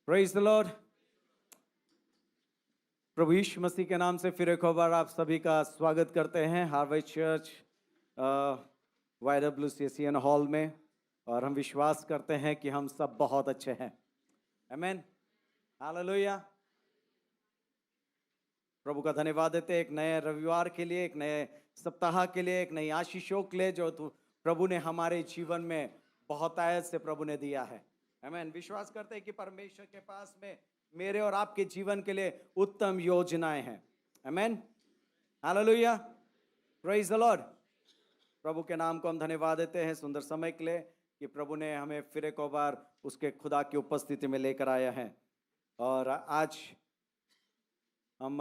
Praise the Lord. प्रभु यीशु मसीह के नाम से फिर एक और बार आप सभी का स्वागत करते हैं हार्वेस्ट चर्च YWCCN हॉल में। और हम विश्वास करते हैं कि हम सब बहुत अच्छे हैं। आमीन, हालेलुया। प्रभु का धन्यवाद देते हैं एक नए रविवार के लिए, एक नए सप्ताह के लिए, एक नई आशीषों के लिए जो प्रभु ने हमारे जीवन में बहुत आयत से प्रभु ने दिया है। आमीन। विश्वास करते हैं कि परमेश्वर के पास में मेरे और आपके जीवन के लिए उत्तम योजनाएं हैं। आमीन, हालेलुया, प्रेज द लॉर्ड। प्रभु के नाम को हम धन्यवाद देते हैं सुंदर समय के लिए कि प्रभु ने हमें फिर एक बार उसके खुदा की उपस्थिति में लेकर आया है। और आज हम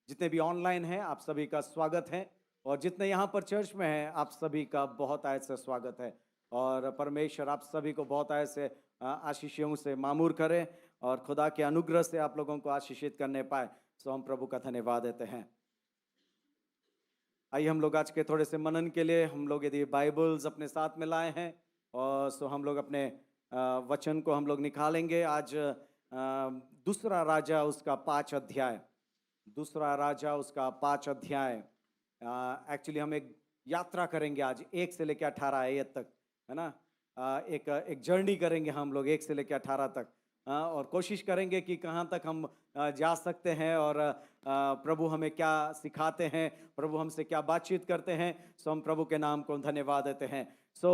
जितने भी ऑनलाइन हैं आप सभी का स्वागत है, और जितने यहाँ पर चर्च में हैं आप सभी का बहुत आयत से स्वागत है। और परमेश्वर आप सभी को बहुत आयत से आशीषों से मामूर करे और खुदा के अनुग्रह से आप लोगों को आशीषित करने पाए। सो हम प्रभु का धन्यवाद देते हैं। आइए हम लोग आज के थोड़े से मनन के लिए हम लोग यदि बाइबल्स अपने साथ में लाए हैं और सो हम लोग अपने वचन को हम लोग निकालेंगे। आज दूसरा राजा उसका 5 अध्याय, दूसरा राजा उसका 5 अध्याय। एक्चुअली हम एक यात्रा करेंगे आज 1 से लेकर 18 आयत तक, है ना। एक जर्नी करेंगे हम लोग 1 से लेकर 18 तक, और कोशिश करेंगे कि कहाँ तक हम जा सकते हैं और प्रभु हमें क्या सिखाते हैं, प्रभु हमसे क्या बातचीत करते हैं। सो हम प्रभु के नाम को धन्यवाद देते हैं। सो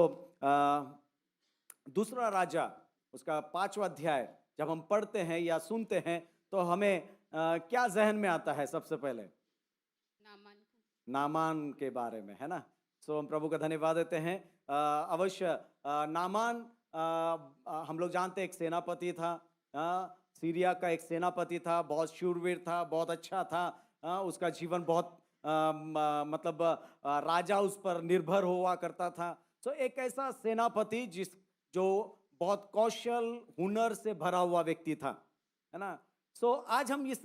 दूसरा राजा उसका 5वां अध्याय जब हम पढ़ते हैं या सुनते हैं तो हमें क्या जहन में आता है? सबसे पहले नामान के बारे में, है ना। सो हम प्रभु का धन्यवाद देते हैं। अवश्य नामान हम लोग जानते हैं एक सेनापति था, सीरिया का एक सेनापति था, बहुत शूरवीर था, बहुत अच्छा था। उसका जीवन बहुत मतलब राजा उस पर निर्भर हुआ करता था। सो एक ऐसा सेनापति जो बहुत कौशल हुनर से भरा हुआ व्यक्ति था, है ना। सो आज हम इस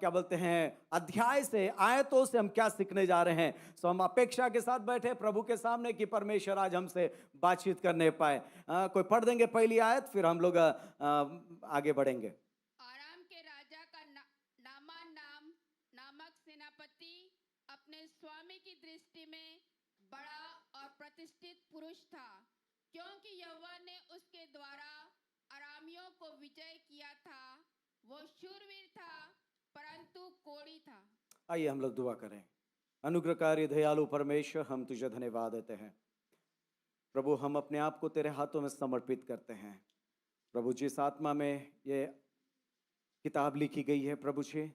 क्या बोलते हैं अध्याय से, आयतों से हम क्या सीखने जा रहे हैं। सो हम अपेक्षा के साथ बैठे प्रभु के सामने कि परमेश्वर आज हमसे बातचीत करने पाए। कोई पढ़ देंगे पहली आयत, फिर हम लोग आगे बढ़ेंगे। आराम के राजा का नामान नामक सेनापति अपने स्वामी की दृष्टि में बड़ा और प्रतिष्ठित पुरुष था, क्योंकि यहोवा ने उसके द्वारा अरामियों को विजय किया था। वो शूरवीर था परंतु कोढ़ी था। आइए हम लोग दुआ करें। अनुग्रहकारी दयालु परमेश्वर, हम तुझे धन्यवाद देते हैं प्रभु। हम अपने आप को तेरे हाथों में समर्पित करते हैं प्रभु। जिस आत्मा में ये किताब लिखी गई है प्रभु जी,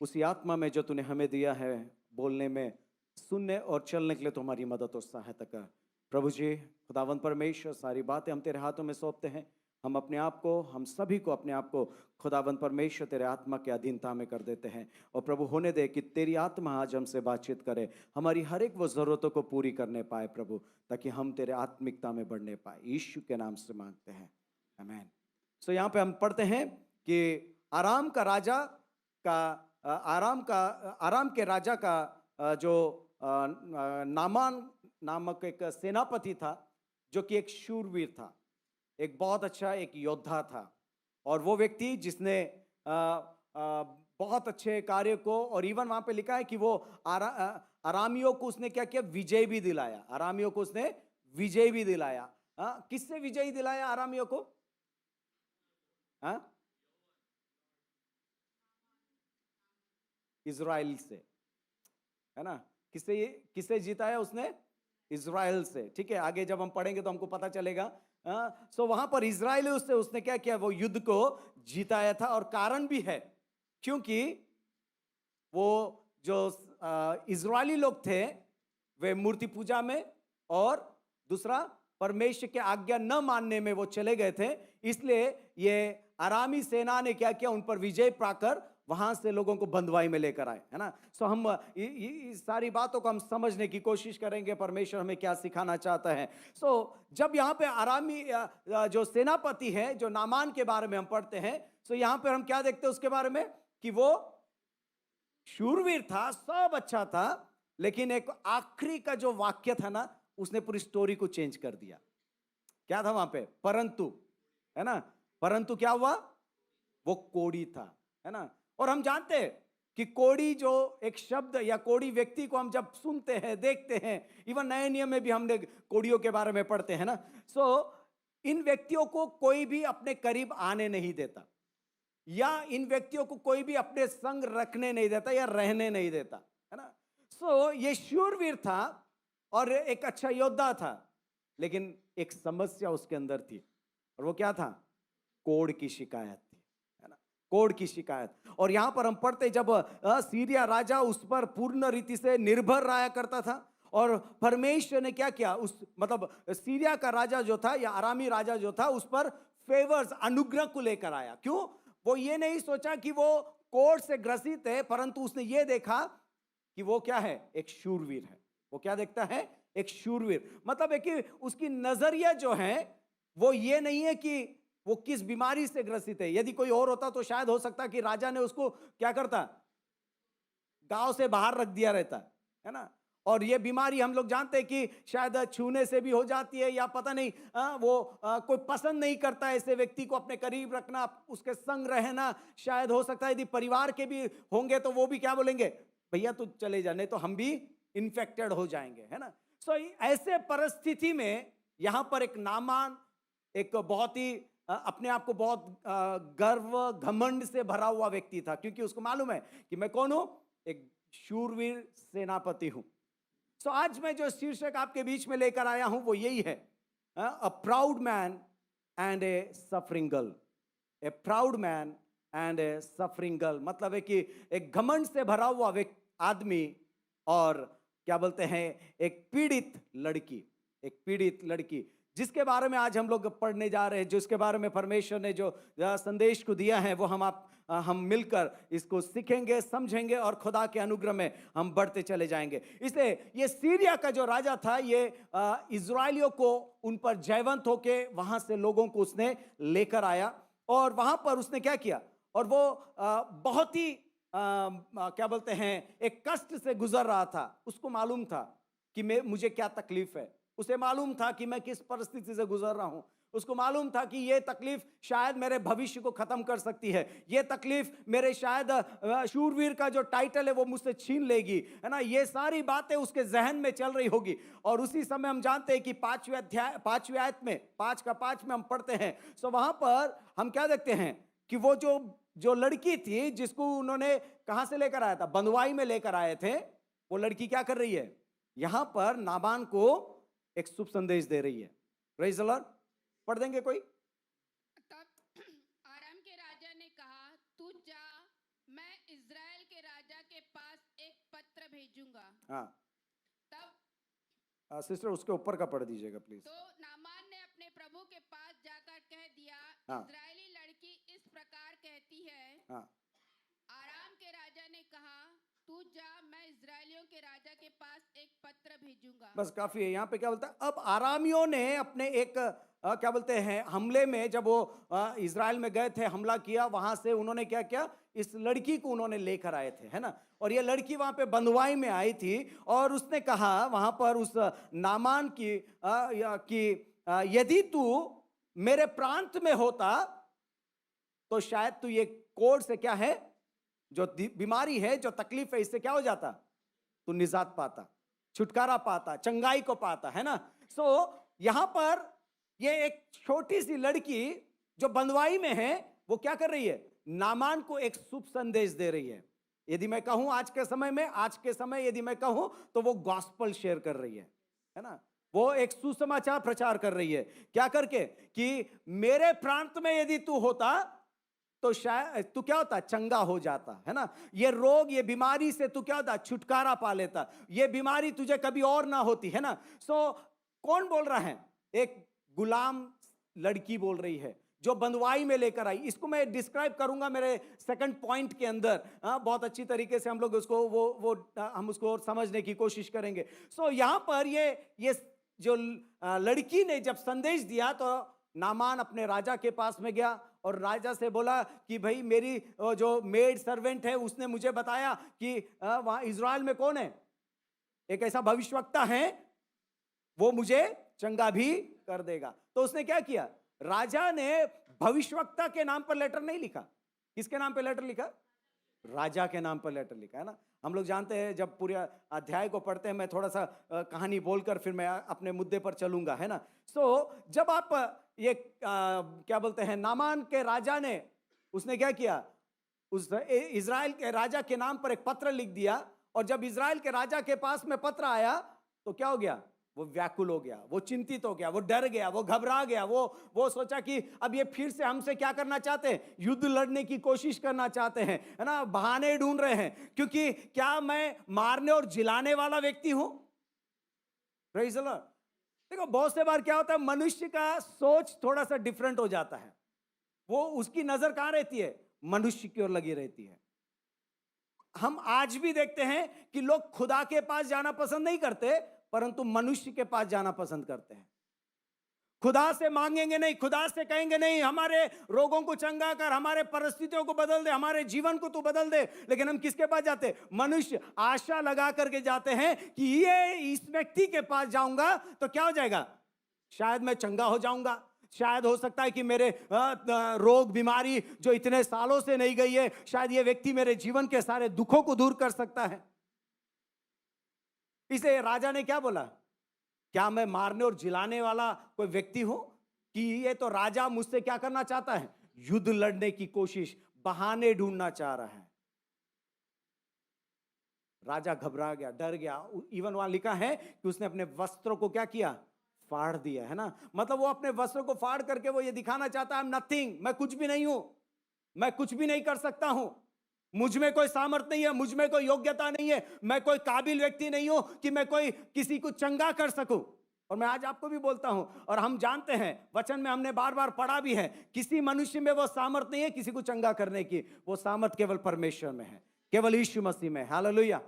उसी आत्मा में जो तूने हमें दिया है बोलने में, सुनने और चलने के लिए तुम्हारी मदद और सहायता कर प्रभु जी। खुदावंद परमेश्वर, सारी बातें हम तेरे हाथों में सौंपते हैं। हम अपने आप को, हम सभी को अपने आप को खुदावंद परमेश्वर तेरे आत्मा के अधीनता में कर देते हैं। और प्रभु होने दे कि तेरी आत्मा आज हमसे बातचीत करे, हमारी हर एक वो ज़रूरतों को पूरी करने पाए प्रभु, ताकि हम तेरे आत्मिकता में बढ़ने पाए। यीशु के नाम से मांगते हैं, आमीन। सो यहाँ पे हम पढ़ते हैं कि आराम के राजा का जो नामान नामक एक सेनापति था, जो कि एक शूरवीर था, एक बहुत अच्छा एक योद्धा था। और वो व्यक्ति जिसने बहुत अच्छे कार्य को, और इवन वहां पे लिखा है कि वो आरामियों को उसने क्या किया? विजय भी दिलाया। आरामियों को उसने विजय भी दिलाया। किससे विजय दिलाया आरामियों को? इज़राइल से, है ना। किससे जीता है उसने? इज़राइल से। ठीक है, आगे जब हम पढ़ेंगे तो हमको पता चलेगा। सो वहां पर इज़राइल उसने क्या किया? वो युद्ध को जीताया था। और कारण भी है, क्योंकि वो जो इज़राइली लोग थे वे मूर्ति पूजा में और दूसरा परमेश्वर के आज्ञा न मानने में वो चले गए थे। इसलिए ये आरामी सेना ने क्या किया? उन पर विजय पाकर वहां से लोगों को बंधुआई में लेकर आए, है ना। सो हम इस सारी बातों को हम समझने की कोशिश करेंगे, परमेश्वर हमें क्या सिखाना चाहता है। सो जब यहाँ पे आरामी जो सेनापति है, जो नामान के बारे में हम पढ़ते हैं, सो यहाँ पे हम क्या देखते हैं उसके बारे में? कि वो शूरवीर था, सब अच्छा था, लेकिन एक आखिरी का जो वाक्य था ना, उसने पूरी स्टोरी को चेंज कर दिया। क्या था वहां पे? परंतु, है ना, परंतु क्या हुआ, वो कोढ़ी था, है ना। और हम जानते हैं कि कोढ़ी जो एक शब्द या कोढ़ी व्यक्ति को हम जब सुनते हैं, देखते हैं, इवन नए नियम में भी हमने कोढ़ियों के बारे में पढ़ते हैं ना। सो इन व्यक्तियों को कोई भी अपने करीब आने नहीं देता, या इन व्यक्तियों को कोई भी अपने संग रखने नहीं देता या रहने नहीं देता, है ना। सो ये शूरवीर था और एक अच्छा योद्धा था, लेकिन एक समस्या उसके अंदर थी, और वो क्या था, कोढ़ की शिकायत थी, है ना, कोढ़ की शिकायत। और यहां पर हम पढ़ते जब सीरिया राजा उस पर पूर्ण रीति से निर्भर रहा करता था, और परमेश्वर ने क्या किया, उस मतलब सीरिया का राजा जो था या आरामी राजा जो था उस पर फेवर्स, अनुग्रह को लेकर आया। क्यों, वो ये नहीं सोचा कि वो कोढ़ से ग्रसित है, परंतु उसने ये देखा कि वो क्या है, एक शूरवीर है। वो क्या देखता है, एक शूरवीर, मतलब है कि उसकी नजरिया जो है वो ये नहीं है कि वो किस बीमारी से ग्रसित है। यदि कोई और होता तो शायद हो सकता कि राजा ने उसको क्या करता, गांव से बाहर रख दिया रहता, है ना। और ये बीमारी हम लोग जानते हैं कि शायद छूने से भी हो जाती है, या पता नहीं कोई पसंद नहीं करता ऐसे व्यक्ति को अपने करीब रखना, उसके संग रहना। शायद हो सकता है यदि परिवार के भी होंगे तो वो भी क्या बोलेंगे, भैया तू चले जा, नहीं तो हम भी इन्फेक्टेड हो जाएंगे, है ना। सो ऐसे परिस्थिति में यहां पर एक नामान, एक बहुत ही अपने आप को बहुत गर्व घमंड से भरा हुआ व्यक्ति था, क्योंकि उसको मालूम है कि मैं कौन हूं, एक शूरवीर सेनापति हूं। सो आज मैं जो शीर्षक आपके बीच में लेकर आया हूं वो यही है, a proud man and a suffering girl. A proud man and a suffering girl, मतलब है कि एक घमंड से भरा हुआ आदमी और क्या बोलते हैं, एक पीड़ित लड़की, एक पीड़ित लड़की, जिसके बारे में आज हम लोग पढ़ने जा रहे हैं, जिसके बारे में परमेश्वर ने जो संदेश को दिया है, वो हम मिलकर इसको सीखेंगे, समझेंगे, और खुदा के अनुग्रह में हम बढ़ते चले जाएंगे। इसलिए ये सीरिया का जो राजा था, ये इजराइलियों को उन पर जयवंत होके वहां से लोगों को उसने लेकर आया, और वहां पर उसने क्या किया, और वो बहुत ही क्या बोलते हैं, एक कष्ट से गुजर रहा था। उसको मालूम था कि मुझे क्या तकलीफ है, उसे मालूम था कि मैं किस परिस्थिति से गुजर रहा हूं, उसको मालूम था कि ये तकलीफ शायद मेरे भविष्य को खत्म कर सकती है, ये तकलीफ मेरे शायद शूरवीर का जो टाइटल है वो मुझसे छीन लेगी, है ना। ये सारी बातें उसके जहन में चल रही होगी। और उसी समय हम जानते हैं कि 5वें आयत में 5 में हम पढ़ते हैं। सो वहां पर हम क्या देखते हैं कि वो जो लड़की थी, जिसको उन्होंने कहां से लेकर आया था, बंधुआई में लेकर आए थे, वो लड़की क्या कर रही है, यहां पर नाबान को एक शुभ संदेश दे रही है। Praise the Lord. पढ़ देंगे कोई। तब आराम के राजा ने कहा, तू जा, मैं इज़राइल के राजा के पास एक पत्र भेजूंगा। हाँ, तब सिस्टर उसके ऊपर का पढ़ दीजिएगा प्लीज। तो नामान ने अपने प्रभु के पास जाकर कह दिया, हाँ। इज़राइली लड़की इस प्रकार कहती है। हाँ, आराम के राजा ने कहा, तू जा, मैं इज़राइलियों के राजा के पास एक पत्र भेजूंगा। बस काफी है। यहाँ पे क्या बोलता है, अब आरामियों ने अपने एक क्या बोलते हैं हमले में, जब वो इज़राइल में गए थे, हमला किया, वहां से उन्होंने क्या किया, इस लड़की को उन्होंने लेकर आए थे, है ना। और ये लड़की वहां पे बंधुआई में आई थी, और उसने कहा वहां पर उस नामान की यदि तू मेरे प्रांत में होता तो शायद तू ये कोढ़ से क्या है, जो बीमारी है, जो तकलीफ है, इससे क्या हो जाता, तू निजात पाता, छुटकारा पाता, चंगाई को पाता, है ना। सो यहां पर ये एक छोटी सी लड़की जो बंधुआई में है, वो क्या कर रही है, नामान को एक शुभ संदेश दे रही है। यदि मैं कहूं आज के समय यदि मैं कहूं तो वो गॉस्पल शेयर कर रही है ना। वो एक सुसमाचार प्रचार कर रही है, क्या करके, कि मेरे प्रांत में यदि तू होता तो शायद तू क्या होता, चंगा हो जाता, है ना। ये रोग, ये बीमारी से तू क्या होता, छुटकारा पा लेता, ये बीमारी तुझे कभी और ना होती, है ना। सो कौन बोल रहा है, एक गुलाम लड़की बोल रही है, जो बंधुआई में लेकर आई। इसको मैं डिस्क्राइब करूंगा मेरे सेकंड पॉइंट के अंदर, बहुत अच्छी तरीके से हम लोग उसको हम उसको समझने की कोशिश करेंगे। सो यहां पर ये जो लड़की ने जब संदेश दिया, तो नामान अपने राजा के पास में गया और राजा से बोला कि भाई मेरी जो मेड सर्वेंट है उसने मुझे बताया कि वहां इज़राइल में कौन है, एक ऐसा भविष्यवक्ता है, वो मुझे चंगा भी कर देगा। तो उसने क्या किया, राजा ने भविष्यवक्ता के नाम पर लेटर नहीं लिखा। किसके नाम पे लेटर लिखा? राजा के नाम पर लेटर लिखा, है ना। हम लोग जानते हैं, जब पूरे अध्याय को पढ़ते हैं, मैं थोड़ा सा कहानी बोलकर फिर मैं अपने मुद्दे पर चलूंगा, है ना। जब आप ये क्या बोलते हैं, नामान के राजा ने, उसने क्या किया, उस इजराइल के राजा के नाम पर एक पत्र लिख दिया, और जब इजराइल के राजा के पास में पत्र आया तो क्या हो गया, वो व्याकुल हो गया, वो चिंतित हो गया, वो डर गया, वो घबरा गया, वो सोचा कि अब ये फिर से हमसे क्या करना चाहते हैं, युद्ध लड़ने की कोशिश करना चाहते हैं, है ना, बहाने ढूंढ रहे हैं, क्योंकि क्या मैं मारने और जिलाने वाला व्यक्ति हूं? Praise the Lord. देखो, बहुत से बार क्या होता है, मनुष्य का सोच थोड़ा सा डिफरेंट हो जाता है। वो उसकी नजर कहां रहती है? मनुष्य की ओर लगी रहती है। हम आज भी देखते हैं कि लोग खुदा के पास जाना पसंद नहीं करते, परंतु मनुष्य के पास जाना पसंद करते हैं। खुदा से मांगेंगे नहीं, खुदा से कहेंगे नहीं हमारे रोगों को चंगा कर, हमारे परिस्थितियों को बदल दे, हमारे जीवन को तू बदल दे, लेकिन हम किसके पास जाते हैं? मनुष्य। आशा लगा करके जाते हैं कि ये इस व्यक्ति के पास जाऊंगा तो क्या हो जाएगा, शायद मैं चंगा हो जाऊंगा, शायद हो सकता है कि मेरे रोग बीमारी जो इतने सालों से नहीं गई है, शायद ये व्यक्ति मेरे जीवन के सारे दुखों को दूर कर सकता है। इसे राजा ने क्या बोला, क्या मैं मारने और जिलाने वाला कोई व्यक्ति हूं कि ये तो राजा मुझसे क्या करना चाहता है, युद्ध लड़ने की कोशिश, बहाने ढूंढना चाह रहा है। राजा घबरा गया, डर गया। इवन वहां लिखा है कि उसने अपने वस्त्रों को क्या किया, फाड़ दिया, है ना। मतलब वो अपने वस्त्रों को फाड़ करके वो ये दिखाना चाहता है, नथिंग, मैं कुछ भी नहीं हूं, मैं कुछ भी नहीं कर सकता हूं, मुझ में कोई सामर्थ नहीं है, मुझ में कोई योग्यता नहीं है, मैं कोई काबिल व्यक्ति नहीं हूं कि मैं कोई किसी को चंगा कर सकूं। और मैं आज आपको भी बोलता हूं, और हम जानते हैं, वचन में हमने बार बार पढ़ा भी है, किसी मनुष्य में वो सामर्थ नहीं है किसी को चंगा करने की, वो सामर्थ केवल परमेश्वर में है, केवल यीशु मसीह में। हालेलुया,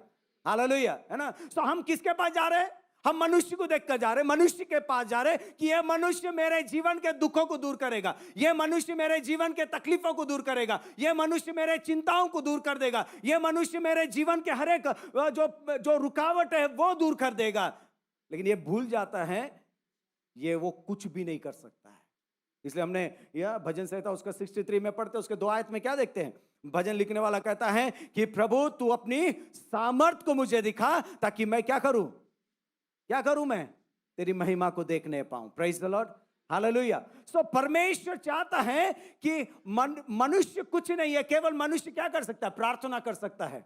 हालेलुया, है ना। तो हम किसके पास जा रहे हैं? हम मनुष्य को देखकर जा रहे हैं, मनुष्य के पास जा रहे हैं कि यह मनुष्य मेरे जीवन के दुखों को दूर करेगा, यह मनुष्य मेरे जीवन के तकलीफों को दूर करेगा, यह मनुष्य मेरे चिंताओं को दूर कर देगा, यह मनुष्य मेरे जीवन के हर एक जो रुकावट है वो दूर कर देगा। लेकिन यह भूल जाता है ये वो कुछ भी नहीं कर सकता है। इसलिए हमने यह भजन संहिता उसका 63 में पढ़ते, उसके 2 आयत में क्या देखते हैं, भजन लिखने वाला कहता है कि प्रभु तू अपनी सामर्थ को मुझे दिखा, ताकि मैं क्या करूं, क्या करूं, मैं तेरी महिमा को देखने पाऊं। Praise the Lord, hallelujah. So परमेश्वर चाहता है कि मनुष्य कुछ नहीं है, केवल मनुष्य क्या कर सकता है, प्रार्थना कर सकता है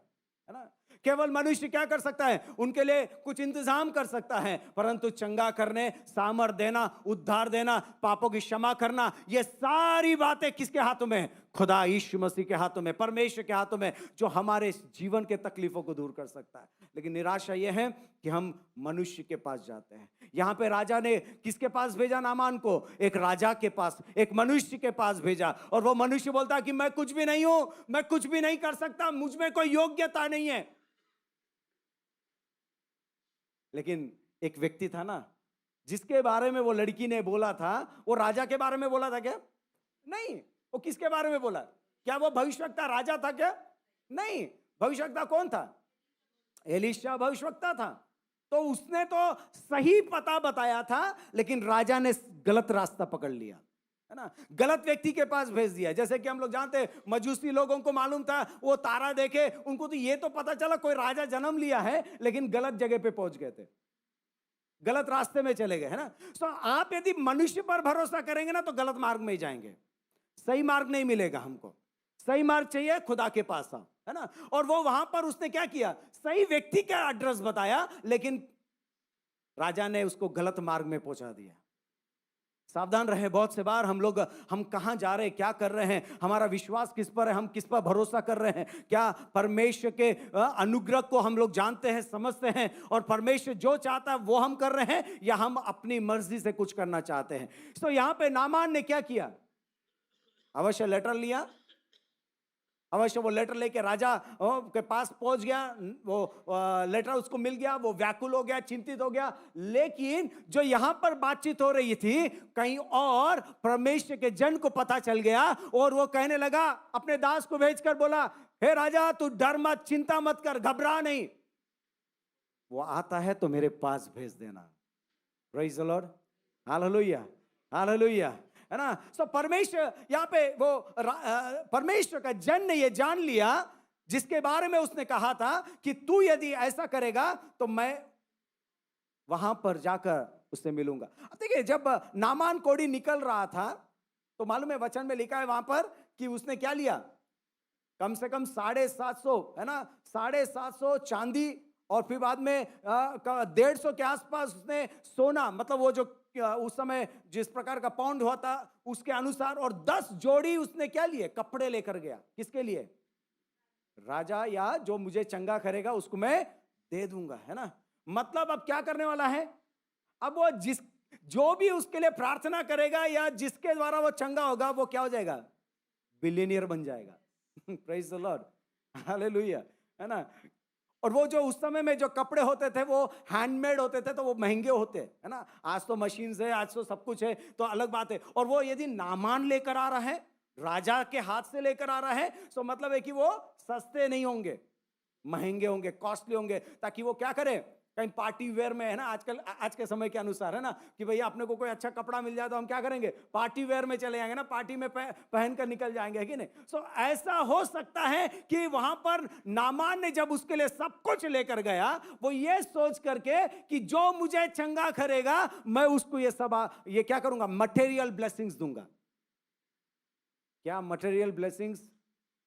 ना। केवल मनुष्य क्या कर सकता है, उनके लिए कुछ इंतजाम कर सकता है, परंतु चंगा करने, सामर्थ देना, उद्धार देना, पापों की क्षमा करना, ये सारी बातें किसके हाथों में? खुदा यीशु मसीह के हाथों में, परमेश्वर के हाथों में, जो हमारे जीवन के तकलीफों को दूर कर सकता है। लेकिन निराशा यह है कि हम मनुष्य के पास जाते हैं। यहां पे राजा ने किसके पास भेजा नामान को? एक राजा के पास, एक मनुष्य के पास भेजा, और वो मनुष्य बोलता कि मैं कुछ भी नहीं हूं, मैं कुछ भी नहीं कर सकता, मुझ में कोई योग्यता नहीं है। लेकिन एक व्यक्ति था ना, जिसके बारे में वो लड़की ने बोला था, वो राजा के बारे में बोला था क्या? नहीं। वो किसके बारे में बोला? क्या वो भविष्यवक्ता राजा था क्या? नहीं। भविष्यवक्ता कौन था? एलीशा भविष्यवक्ता था। तो उसने तो सही पता बताया था, लेकिन राजा ने गलत रास्ता पकड़ लिया, है ना, गलत व्यक्ति के पास भेज दिया। जैसे कि हम लोग जानते हैं, मजूसी लोगों को मालूम था, वो तारा देखे, उनको तो ये तो पता चला कोई राजा जन्म लिया है, लेकिन गलत जगह पे पहुंच गए थे, गलत रास्ते में चले गए, है ना। तो आप यदि मनुष्य पर भरोसा करेंगे ना, तो गलत मार्ग में ही जाएंगे, सही मार्ग नहीं मिलेगा हमको। सही मार्ग चाहिए, खुदा के पास आओ, है ना। और वो वहां पर उसने क्या किया, सही व्यक्ति का एड्रेस बताया, लेकिन राजा ने उसको गलत मार्ग में पहुंचा दिया। सावधान रहे, बहुत से बार हम कहां जा रहे हैं, क्या कर रहे हैं, हमारा विश्वास किस पर है, हम किस पर भरोसा कर रहे हैं, क्या परमेश्वर के अनुग्रह को हम लोग जानते हैं, समझते हैं, और परमेश्वर जो चाहता है वो हम कर रहे हैं, या हम अपनी मर्जी से कुछ करना चाहते हैं। तो यहां पे नामान ने क्या किया, अवश्य लेटर लिया, अवश्य वो लेटर लेके राजा के पास पहुंच गया, वो लेटर उसको मिल गया, वो व्याकुल हो गया, चिंतित हो गया। लेकिन जो यहां पर बातचीत हो रही थी, कहीं और परमेश्वर के जन को पता चल गया, और वो कहने लगा, अपने दास को भेजकर बोला, हे राजा तू डर मत, चिंता मत कर, घबरा नहीं, वो आता है तो मेरे पास भेज देना। Praise the Lord, hallelujah, hallelujah. है ना। सो परमेश्वर यहाँ पे वो परमेश्वर का जन ने ये जान लिया, जिसके बारे में उसने कहा था कि तू यदि ऐसा करेगा तो मैं वहां पर जाकर उससे मिलूंगा। अब देखिए, जब नामान कोढ़ी निकल रहा था तो मालूम है वचन में लिखा है वहां पर कि उसने क्या लिया, कम से कम 750, है ना, 750 चांदी, और फिर बाद में 150 के आसपास उसने सोना, मतलब वो जो उस समय जिस प्रकार का पाउंड हुआ था उसके अनुसार, और 10 जोड़ी उसने क्या लिए, कपड़े लेकर गया। किसके लिए? राजा, या जो मुझे चंगा करेगा उसको मैं दे दूंगा, है ना। मतलब अब क्या करने वाला है, अब वो जो भी उसके लिए प्रार्थना करेगा या जिसके द्वारा वो चंगा होगा, वो क्या हो जाएगा, बिलियनियर बन जाएगा। प्रेज द लॉर्ड, हालेलुया, है ना। और वो जो उस समय में जो कपड़े होते थे वो हैंडमेड होते थे, तो वो महंगे होते, है ना। आज तो मशीन है, आज तो सब कुछ है, तो अलग बात है। और वो यदि नामान लेकर आ रहा है, राजा के हाथ से लेकर आ रहा है, तो मतलब है कि वो सस्ते नहीं होंगे, महंगे होंगे, कॉस्टली होंगे, ताकि वो क्या करे, कहीं पार्टी वेयर में, है ना, आजकल आज के समय के अनुसार, है ना, कि भैया अपने को कोई अच्छा कपड़ा मिल जाए तो हम क्या करेंगे, पार्टी वेयर में चले जाएंगे ना, पार्टी में पहन कर निकल जाएंगे, है कि नहीं। सो ऐसा हो सकता है कि वहां पर नामान ने जब उसके लिए सब कुछ लेकर गया, वो ये सोच करके कि जो मुझे चंगा करेगा मैं उसको ये क्या करूंगा, मटेरियल ब्लेसिंग्स दूंगा। क्या मटेरियल ब्लेसिंग्स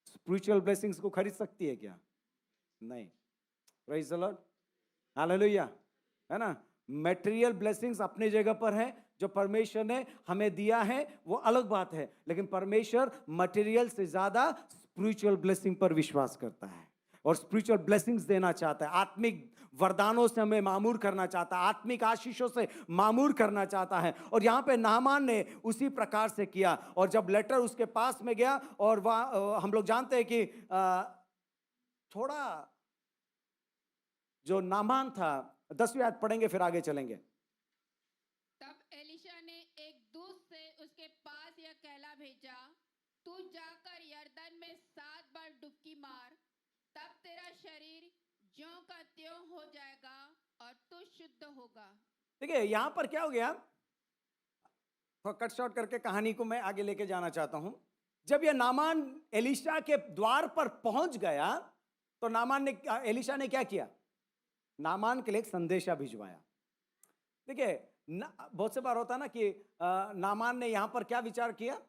स्पिरिचुअल ब्लेसिंग्स को खरीद सकती है क्या? नहीं। प्रेज द लॉर्ड, हालेलुया, है ना। मटेरियल ब्लेसिंग्स अपने जगह पर है, जो परमेश्वर ने हमें दिया है वो अलग बात है, लेकिन परमेश्वर मटेरियल से ज्यादा स्पिरिचुअल ब्लेसिंग पर विश्वास करता है और स्पिरिचुअल ब्लेसिंग्स देना चाहता है। आत्मिक वरदानों से हमें मामूर करना चाहता है, आत्मिक आशीषों से मामूर करना चाहता है। और यहाँ पे नामान ने उसी प्रकार से किया। और जब लेटर उसके पास में गया, और वह हम लोग जानते हैं कि थोड़ा जो नामान था, 10वीं आयत पढ़ेंगे फिर आगे चलेंगे। तब एलिशा ने एक दूत से उसके पास यह कहला भेजा, तू जाकर यरदन में 7 बार डुबकी मार, तब तेरा शरीर ज्यों का त्यों हो जाएगा और तू शुद्ध होगा। देखिए यहां पर क्या हो गया, कट शॉर्ट करके कहानी को मैं आगे लेके जाना चाहता हूं। जब यह नामान एलिशा के द्वार पर पहुंच गया, तो एलिशा ने क्या किया, नामान के लिए एक संदेशा भिजवाया। देखिए बहुत से बार होता ना कि नामान ने यहां पर क्या विचार किया,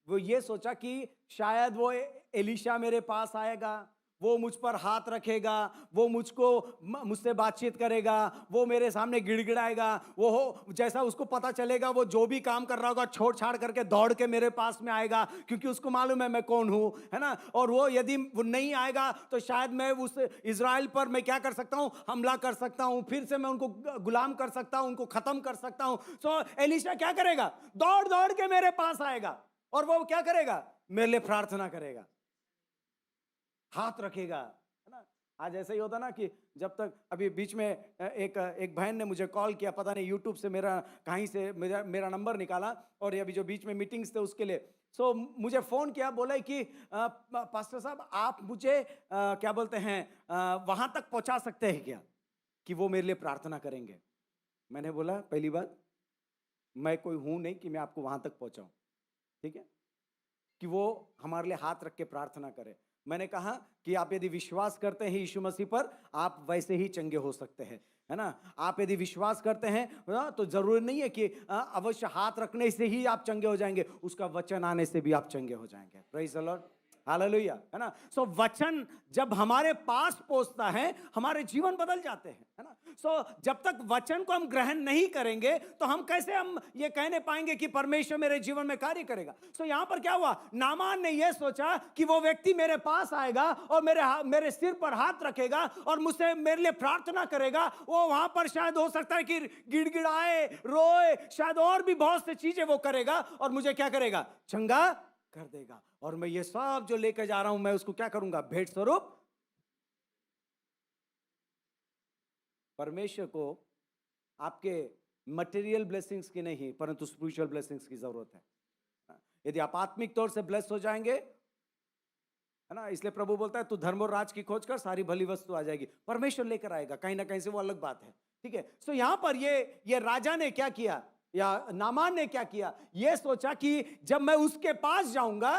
वो ये सोचा कि शायद वो एलिशा मेरे पास आएगा, वो मुझ पर हाथ रखेगा, वो मुझसे बातचीत करेगा, वो मेरे सामने गिड़गिड़ाएगा, वो हो जैसा उसको पता चलेगा वो जो भी काम कर रहा होगा छोड़ छाड़ करके दौड़ के मेरे पास में आएगा, क्योंकि उसको मालूम है मैं कौन हूं, है ना। और वो यदि वो नहीं आएगा तो शायद मैं उस इज़राइल पर मैं क्या कर सकता हूं, हमला कर सकता हूं, फिर से मैं उनको गुलाम कर सकता हूं, उनको खत्म कर सकता हूं। सो एलिशा क्या करेगा, दौड़ दौड़ के मेरे पास आएगा, और वो क्या करेगा, मेरे लिए प्रार्थना करेगा, हाथ रखेगा, है ना। आज ऐसा ही होता ना कि जब तक अभी बीच में एक बहन ने मुझे कॉल किया, पता नहीं यूट्यूब से कहीं से मेरा नंबर निकाला, और ये अभी जो बीच में मीटिंग्स थे उसके लिए, सो मुझे फ़ोन किया, बोला कि पास्टर साहब आप मुझे क्या बोलते हैं वहाँ तक पहुँचा सकते हैं क्या, कि वो मेरे लिए प्रार्थना करेंगे। मैंने बोला पहली बात, मैं कोई हूँ नहीं कि मैं आपको वहाँ तक पहुँचाऊँ, ठीक है, कि वो हमारे लिए हाथ रख के प्रार्थना करें। मैंने कहा कि आप यदि विश्वास करते हैं यीशु मसीह पर, आप वैसे ही चंगे हो सकते हैं, है ना। आप यदि विश्वास करते हैं तो जरूरी नहीं है कि अवश्य हाथ रखने से ही आप चंगे हो जाएंगे, उसका वचन आने से भी आप चंगे हो जाएंगे। प्रेज द लॉर्ड, हालेलुया, है ना। सो वचन जब हमारे पास पहुंचता है हमारे जीवन बदल जाते हैं, है ना। सो जब तक वचन को हम ग्रहण नहीं करेंगे तो हम कैसे हम ये कहने पाएंगे कि परमेश्वर मेरे जीवन में कार्य करेगा। सो यहां पर क्या हुआ, नामान ने यह सोचा कि वो व्यक्ति मेरे पास आएगा और मेरे सिर पर हाथ रखेगा और मुझसे मेरे लिए प्रार्थना करेगा। वो वहां पर शायद हो सकता है कि गिड़गिड़ाए, रोए, शायद और भी बहुत सी चीजें वो करेगा, और मुझे क्या करेगा, चंगा कर देगा। और मैं ये सब जो लेकर जा रहा हूं मैं उसको क्या करूंगा, भेंट स्वरूप। परमेश्वर को आपके मटेरियल ब्लेसिंग्स की नहीं परंतु स्पिरिचुअल ब्लेसिंग्स की जरूरत है। यदि आप आत्मिक तौर से ब्लेस हो जाएंगे, है ना, इसलिए प्रभु बोलता है तू धर्म और राज की खोज कर, सारी भली वस्तु आ जाएगी। परमेश्वर लेकर आएगा, कहीं ना कहीं से, वो अलग बात है, ठीक है। सो यहां पर ये राजा ने क्या किया, या नामान ने क्या किया, ये सोचा कि जब मैं उसके पास जाऊंगा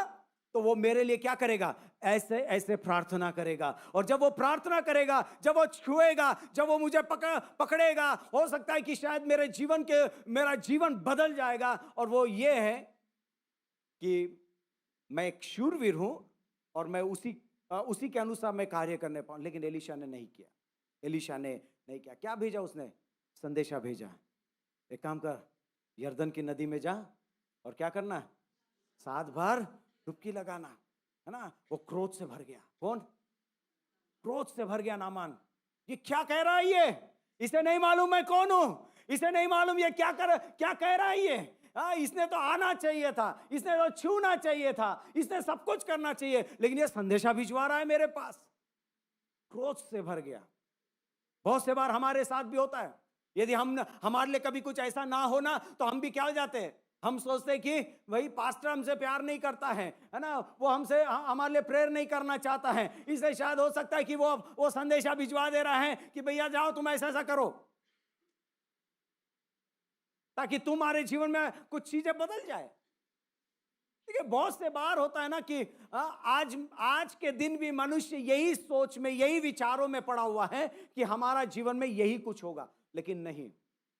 तो वो मेरे लिए क्या करेगा, ऐसे ऐसे प्रार्थना करेगा, और जब वो प्रार्थना करेगा, जब वो छुएगा, जब वो मुझे पकड़ेगा, हो सकता है कि शायद मेरा जीवन बदल जाएगा। और वो ये है कि मैं एक शूरवीर हूं और मैं उसी के अनुसार मैं कार्य करने पाऊं। लेकिन एलीशा ने नहीं किया, एलीशा ने नहीं किया। क्या भेजा उसने, संदेशा भेजा, एक काम कर, यरदन की नदी में जा और क्या करना, 7 बार डुबकी लगाना, है ना। वो क्रोध से भर गया। कौन? क्रोध से भर गया नामान। ये क्या कह रहा है, ये इसे नहीं मालूम मैं कौन हूं, इसे नहीं मालूम ये क्या कह रहा है ये। इसने तो आना चाहिए था, इसने तो छूना चाहिए था, इसने सब कुछ करना चाहिए, लेकिन ये संदेशा भिजवा रहा है मेरे पास। क्रोध से भर गया। बहुत से बार हमारे साथ भी होता है, यदि हमारे लिए कभी कुछ ऐसा ना होना तो हम भी क्या हो जाते हैं, हम सोचते हैं कि भाई पास्टर हमसे प्यार नहीं करता है ना, वो हमारे लिए प्रेयर नहीं करना चाहता है, इसलिए शायद हो सकता है कि वो संदेशा भिजवा दे रहा है कि भैया जाओ तुम ऐसा ऐसा करो, ताकि तुम्हारे जीवन में कुछ चीजें बदल जाए। देखिए बहुत से बार होता है ना कि आज के दिन भी मनुष्य यही सोच में, यही विचारों में पड़ा हुआ है कि हमारा जीवन में यही कुछ होगा। लेकिन नहीं,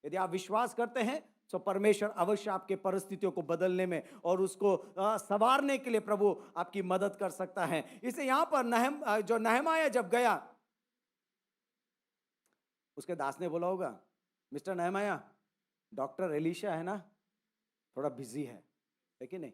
यदि आप विश्वास करते हैं तो परमेश्वर अवश्य आपके परिस्थितियों को बदलने में और उसको संवारने के लिए प्रभु आपकी मदद कर सकता है। इसलिए यहां पर जो नहमाया जब गया, उसके दास ने बोला होगा, मिस्टर नहमाया, डॉक्टर एलीशा है ना, थोड़ा बिजी है, लेकिन नहीं,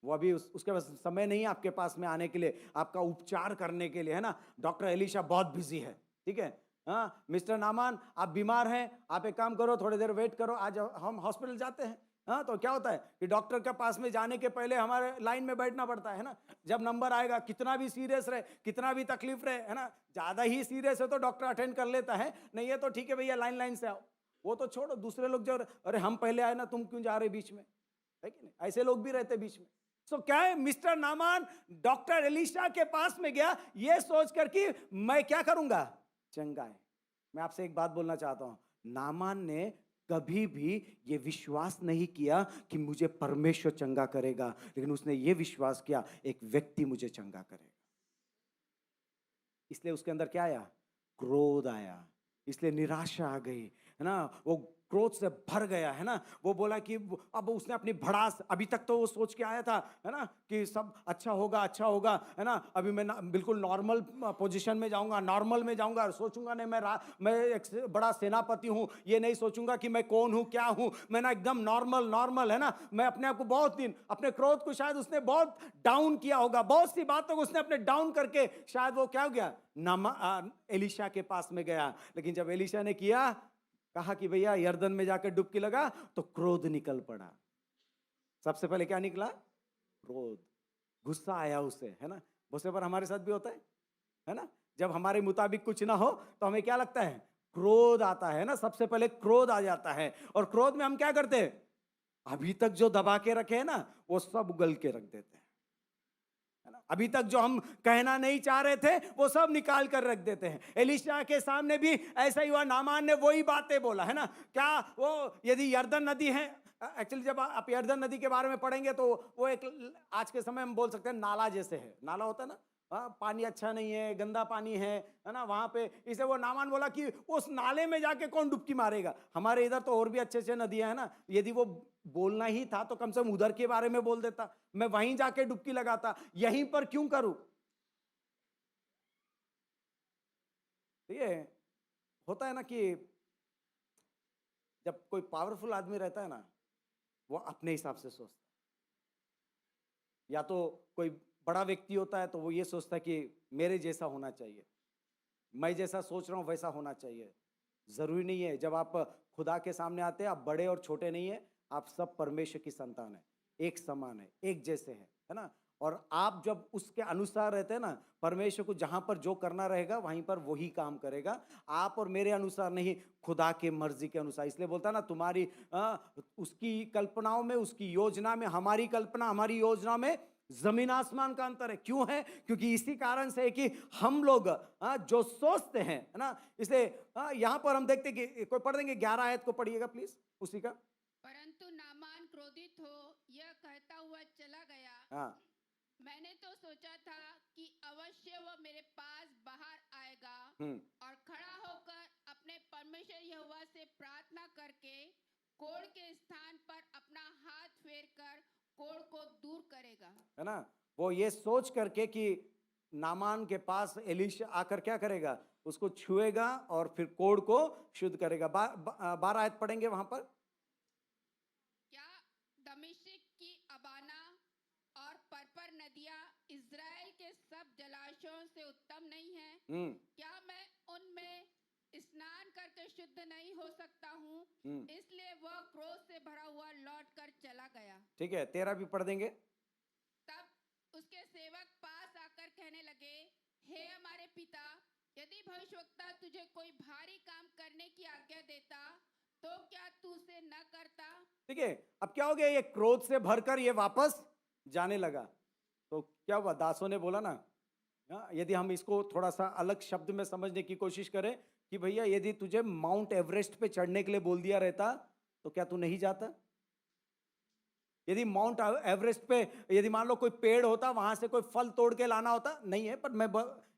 वो अभी उसके पास समय नहीं है आपके पास में आने के लिए, आपका उपचार करने के लिए, है ना। डॉक्टर एलीशा बहुत बिजी है, ठीक है। हाँ मिस्टर नामान, आप बीमार हैं, आप एक काम करो, थोड़ी देर वेट करो, आज हम हॉस्पिटल जाते हैं। हाँ तो क्या होता है कि डॉक्टर के पास में जाने के पहले हमारे लाइन में बैठना पड़ता है ना। जब नंबर आएगा, कितना भी सीरियस रहे, कितना भी तकलीफ रहे, है ना, ज्यादा ही सीरियस है तो डॉक्टर अटेंड कर लेता है, नहीं है तो ठीक है भैया लाइन से आओ। वो तो छोड़ो, दूसरे लोग जो, अरे हम पहले आए ना, तुम क्यों जा रहे बीच में, है कि नहीं, ऐसे लोग भी रहते बीच में। सो क्या है, मिस्टर नामान डॉक्टर एलीशा के पास में गया ये सोच कर कि मैं क्या करूंगा, चंगा है। मैं आपसे एक बात बोलना चाहता हूं, नामान ने कभी भी ये विश्वास नहीं किया कि मुझे परमेश्वर चंगा करेगा, लेकिन उसने ये विश्वास किया एक व्यक्ति मुझे चंगा करेगा। इसलिए उसके अंदर क्या आया, क्रोध आया, इसलिए निराशा आ गई, है ना। वो क्रोध से भर गया, है ना। वो बोला कि अब उसने अपनी भड़ास, अभी तक तो वो सोच के आया था, है ना, कि सब अच्छा होगा, है ना, अभी मैं बिल्कुल नॉर्मल पोजीशन में जाऊंगा, नॉर्मल में जाऊंगा, सोचूंगा नहीं मैं एक बड़ा सेनापति हूं, ये नहीं सोचूंगा कि मैं कौन हूं, क्या हूं, मैं ना एकदम नॉर्मल, है ना। मैं अपने आप को बहुत दिन, अपने क्रोध को शायद उसने बहुत डाउन किया होगा, बहुत सी बातों को उसने अपने डाउन करके शायद वो क्या हो गया, एलीशा के पास में गया। लेकिन जब एलीशा ने किया, कहा कि भैया यरदन में जाकर डुबकी लगा, तो क्रोध निकल पड़ा। सबसे पहले क्या निकला, क्रोध, गुस्सा आया उसे, है ना। बहुत से बार हमारे साथ भी होता है ना, जब हमारे मुताबिक कुछ ना हो तो हमें क्या लगता है, क्रोध आता है ना, सबसे पहले क्रोध आ जाता है। और क्रोध में हम क्या करते हैं, अभी तक जो दबा के रखे हैं ना, वो सब उगल के रख देते हैं, अभी तक जो हम कहना नहीं चाह रहे थे वो सब निकाल कर रख देते हैं। एलीशा के सामने भी ऐसा ही हुआ, नामान ने वही बातें बोला, है ना। क्या वो, यदि यरदन नदी है, एक्चुअली जब आप यरदन नदी के बारे में पढ़ेंगे तो वो एक, आज के समय में बोल सकते हैं नाला जैसे है, नाला होता है ना, पानी अच्छा नहीं है, गंदा पानी है ना वहां पे। इसे वो नामान बोला कि उस नाले में जाके कौन डुबकी मारेगा, हमारे इधर तो और भी अच्छे अच्छे नदियां है ना, यदि वो बोलना ही था तो कम से कम उधर के बारे में बोल देता, मैं वहीं जाके डुबकी लगाता, यहीं पर क्यों करूं। ये होता है ना कि जब कोई पावरफुल आदमी रहता है ना, वो अपने हिसाब से सोचता है, या तो कोई बड़ा व्यक्ति होता है तो वो ये सोचता है कि मेरे जैसा होना चाहिए, मैं जैसा सोच रहा हूं वैसा होना चाहिए। जरूरी नहीं है, जब आप खुदा के सामने आते हैं, आप बड़े और छोटे नहीं है, आप सब परमेश्वर की संतान है, एक समान है, एक जैसे है ना। और आप जब उसके अनुसार रहते हैं ना, परमेश्वर को जहां पर जो करना रहेगा वहीं पर वही काम करेगा, आप और मेरे अनुसार नहीं, खुदा के मर्जी के अनुसार। इसलिए बोलता ना, तुम्हारी उसकी कल्पनाओं में, उसकी योजना में, हमारी कल्पना, हमारी योजना में जमीन आसमान का अंतर है। क्यों है, क्योंकि इसी कारण से है कि हम लोग जो सोचते हैं, है ना। इसलिए यहां पर हम देखते कि कोई पढ़ देंगे, 11 आयत को पढ़िएगा प्लीज, उसी का। परंतु क्रोधित हो यह कहता हुआ चला गया। हाँ, मैंने तो सोचा था कि अवश्य वह मेरे पास बाहर आएगा और खड़ा होकर अपने परमेश्वर यहोवा से प्रार्थना करके कोढ़ के स्थान पर अपना हाथ फेरकर कोढ़ को दूर करेगा। है ना। वो ये सोच करके कि नामान के पास एलीशा आकर क्या करेगा, उसको छुएगा और फिर कोढ़ को शुद्ध करेगा। 12 आयत पढ़ेंगे वहां पर। क्या दमिश्क की अबाना और पर्पर नदियां इज़राइल के सब जलाशयों से उत्तम नहीं है? क्या मैं उनमें स्नान करके शुद्ध नहीं हो सकता हूँ? इसलिए वह क्रोध से भरा हुआ लौट कर चला गया। ठीक है, 13 भी पढ़ देंगे। तब उसके सेवक पास आकर कहने लगे, हे हमारे पिता, यदि भविष्यवक्ता तुझे कोई भारी काम करने की आज्ञा देता तो क्या तू उसे न करता? ठीक है, अब क्या हो गया, ये क्रोध से भरकर ये वापस जाने लगा। तो क्या हुआ, दासों ने बोला ना, यदि हम इसको थोड़ा सा अलग शब्द में समझने की कोशिश करें कि भैया यदि तुझे माउंट एवरेस्ट पे चढ़ने के लिए बोल दिया रहता तो क्या तू नहीं जाता? यदि माउंट एवरेस्ट पे यदि मान लो कोई पेड़ होता, वहां से कोई फल तोड़ के लाना होता, नहीं है पर मैं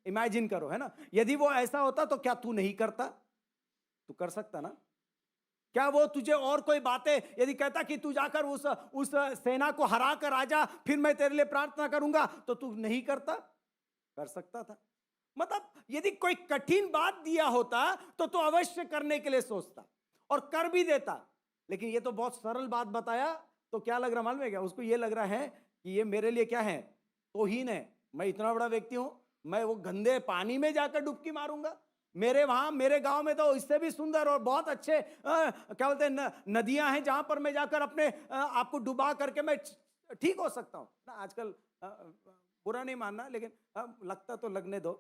इमेजिन करो, है ना, यदि वो ऐसा होता तो क्या तू नहीं करता? तू कर सकता ना। क्या वो तुझे और कोई बातें यदि कहता कि तू जाकर उस सेना को हरा कर आजा, फिर मैं तेरे लिए प्रार्थना करूंगा, तो तू नहीं करता? कर सकता था। मतलब यदि कोई कठिन बात दिया होता तो तू अवश्य करने के लिए सोचता और कर भी देता। लेकिन ये तो बहुत सरल बात बताया, तो क्या लग रहा मालूम है क्या, उसको ये लग रहा है कि ये मेरे लिए क्या है, तौहीन है। मैं इतना बड़ा व्यक्ति हूं, मैं वो गंदे पानी में जाकर डुबकी मारूंगा? मेरे वहां मेरे गांव में तो इससे भी सुंदर और बहुत अच्छे क्या बोलते हैं नदियां हैं, जहां पर मैं जाकर अपने आपको डुबा करके मैं ठीक हो सकता हूं ना। आजकल बुरा नहीं मानना, लेकिन लगता तो लगने दो।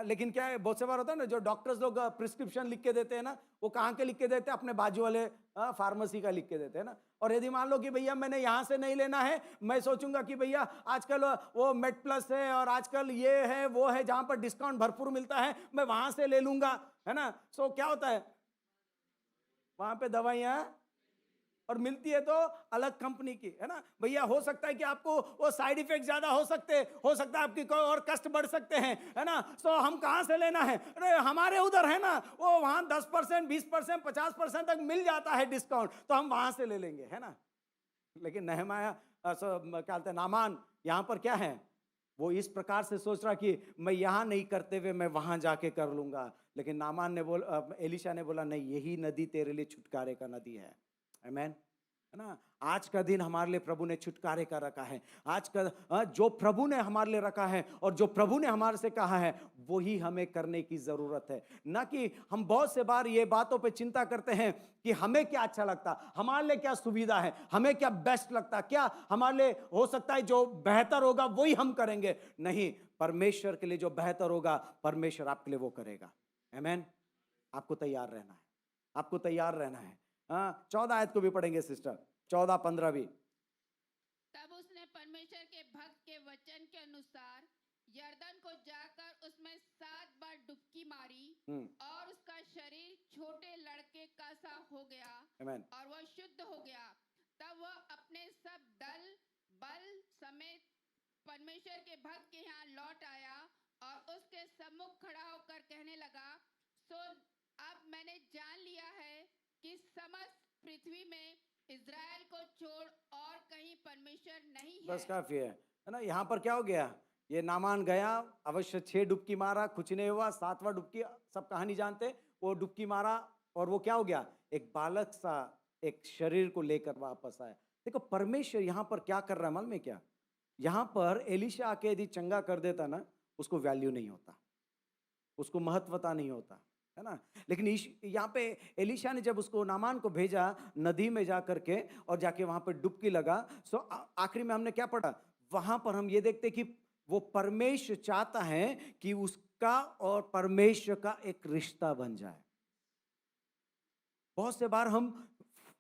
लेकिन क्या है, बहुत से बार होता है ना, जो डॉक्टर्स लोग प्रिस्क्रिप्शन लिख के देते हैं ना, वो कहाँ के लिख के देते हैं? अपने बाजू वाले फार्मेसी का लिख के देते हैं ना। और यदि मान लो कि भैया मैंने यहाँ से नहीं लेना है, मैं सोचूंगा कि भैया आजकल वो मेड प्लस है और आजकल ये है वो है, जहां पर डिस्काउंट भरपूर मिलता है, मैं वहां से ले लूंगा, है ना। सो क्या होता है, वहां पे दवाइयां और मिलती है तो अलग कंपनी की, है ना। भैया हो सकता है कि आपको वो साइड इफेक्ट ज्यादा हो सकता है आपकी कोई और कष्ट बढ़ सकते हैं, है ना। सो हम कहां से लेना है? अरे हमारे उधर है ना, वो वहां 10%, 20%, 50% तक मिल जाता है डिस्काउंट, तो हम वहां से ले लेंगे, है ना। लेकिन नहमाया क्या कहते हैं, नामान यहां पर क्या है, वो इस प्रकार से सोच रहा कि मैं यहां नहीं करते हुए मैं वहां जाके कर लूंगा। लेकिन नामान ने एलीशा ने बोला, नहीं, यही नदी तेरे लिए छुटकारे का नदी है। आमीन, है ना। आज का दिन हमारे लिए प्रभु ने छुटकारे का रखा है। आज का जो प्रभु ने हमारे लिए रखा है और जो प्रभु ने हमारे से कहा है, वही हमें करने की जरूरत है। ना कि हम बहुत से बार ये बातों पे चिंता करते हैं कि हमें क्या अच्छा लगता, हमारे लिए क्या सुविधा है, हमें क्या बेस्ट लगता, क्या हमारे लिए हो सकता है जो बेहतर होगा वही हम करेंगे। नहीं, परमेश्वर के लिए जो बेहतर होगा परमेश्वर आपके लिए वो करेगा। आमीन। आपको तैयार रहना है, आपको तैयार रहना है। 14 आयत को भी पढ़ेंगे सिस्टर, 14, 15 भी। तब उसने परमेश्वर के भक्त के वचन के अनुसार यरदन को जाकर उसमें 7 बार डुबकी मारी और उसका शरीर छोटे लड़के का सा हो गया और वह शुद्ध हो गया। तब वह अपने सब दल बल समेत परमेश्वर के भक्त के यहाँ लौट आया और उसके सम्मुख खड़ा होकर कहने लगा, सो अब मैंने जान लिया है कि समस्त पृथ्वी में इज़राइल को छोड़ और कहीं परमेश्वर नहीं है। बस काफी है ना। यहाँ पर क्या हो गया, ये नामान गया, अवश्य 6 डुबकी मारा, कुछ नहीं हुआ। 7वां डुबकी सब कहानी जानते, वो डुबकी मारा और वो क्या हो गया, एक बालक सा एक शरीर को लेकर वापस आया। देखो परमेश्वर यहाँ पर क्या कर रहा है मालूम है क्या, यहाँ पर एलीशा आके यदि चंगा कर देता ना, उसको वैल्यू नहीं होता, उसको महत्वता नहीं होता, है ना। लेकिन यहाँ पे एलीशा ने जब उसको नामान को भेजा नदी में जा करके और जाके वहां पर डुबकी लगा, सो आखिरी में हमने क्या पढ़ा, वहां पर हम ये देखते कि वो परमेश्वर चाहता है कि उसका और परमेश्वर का एक रिश्ता बन जाए। बहुत से बार हम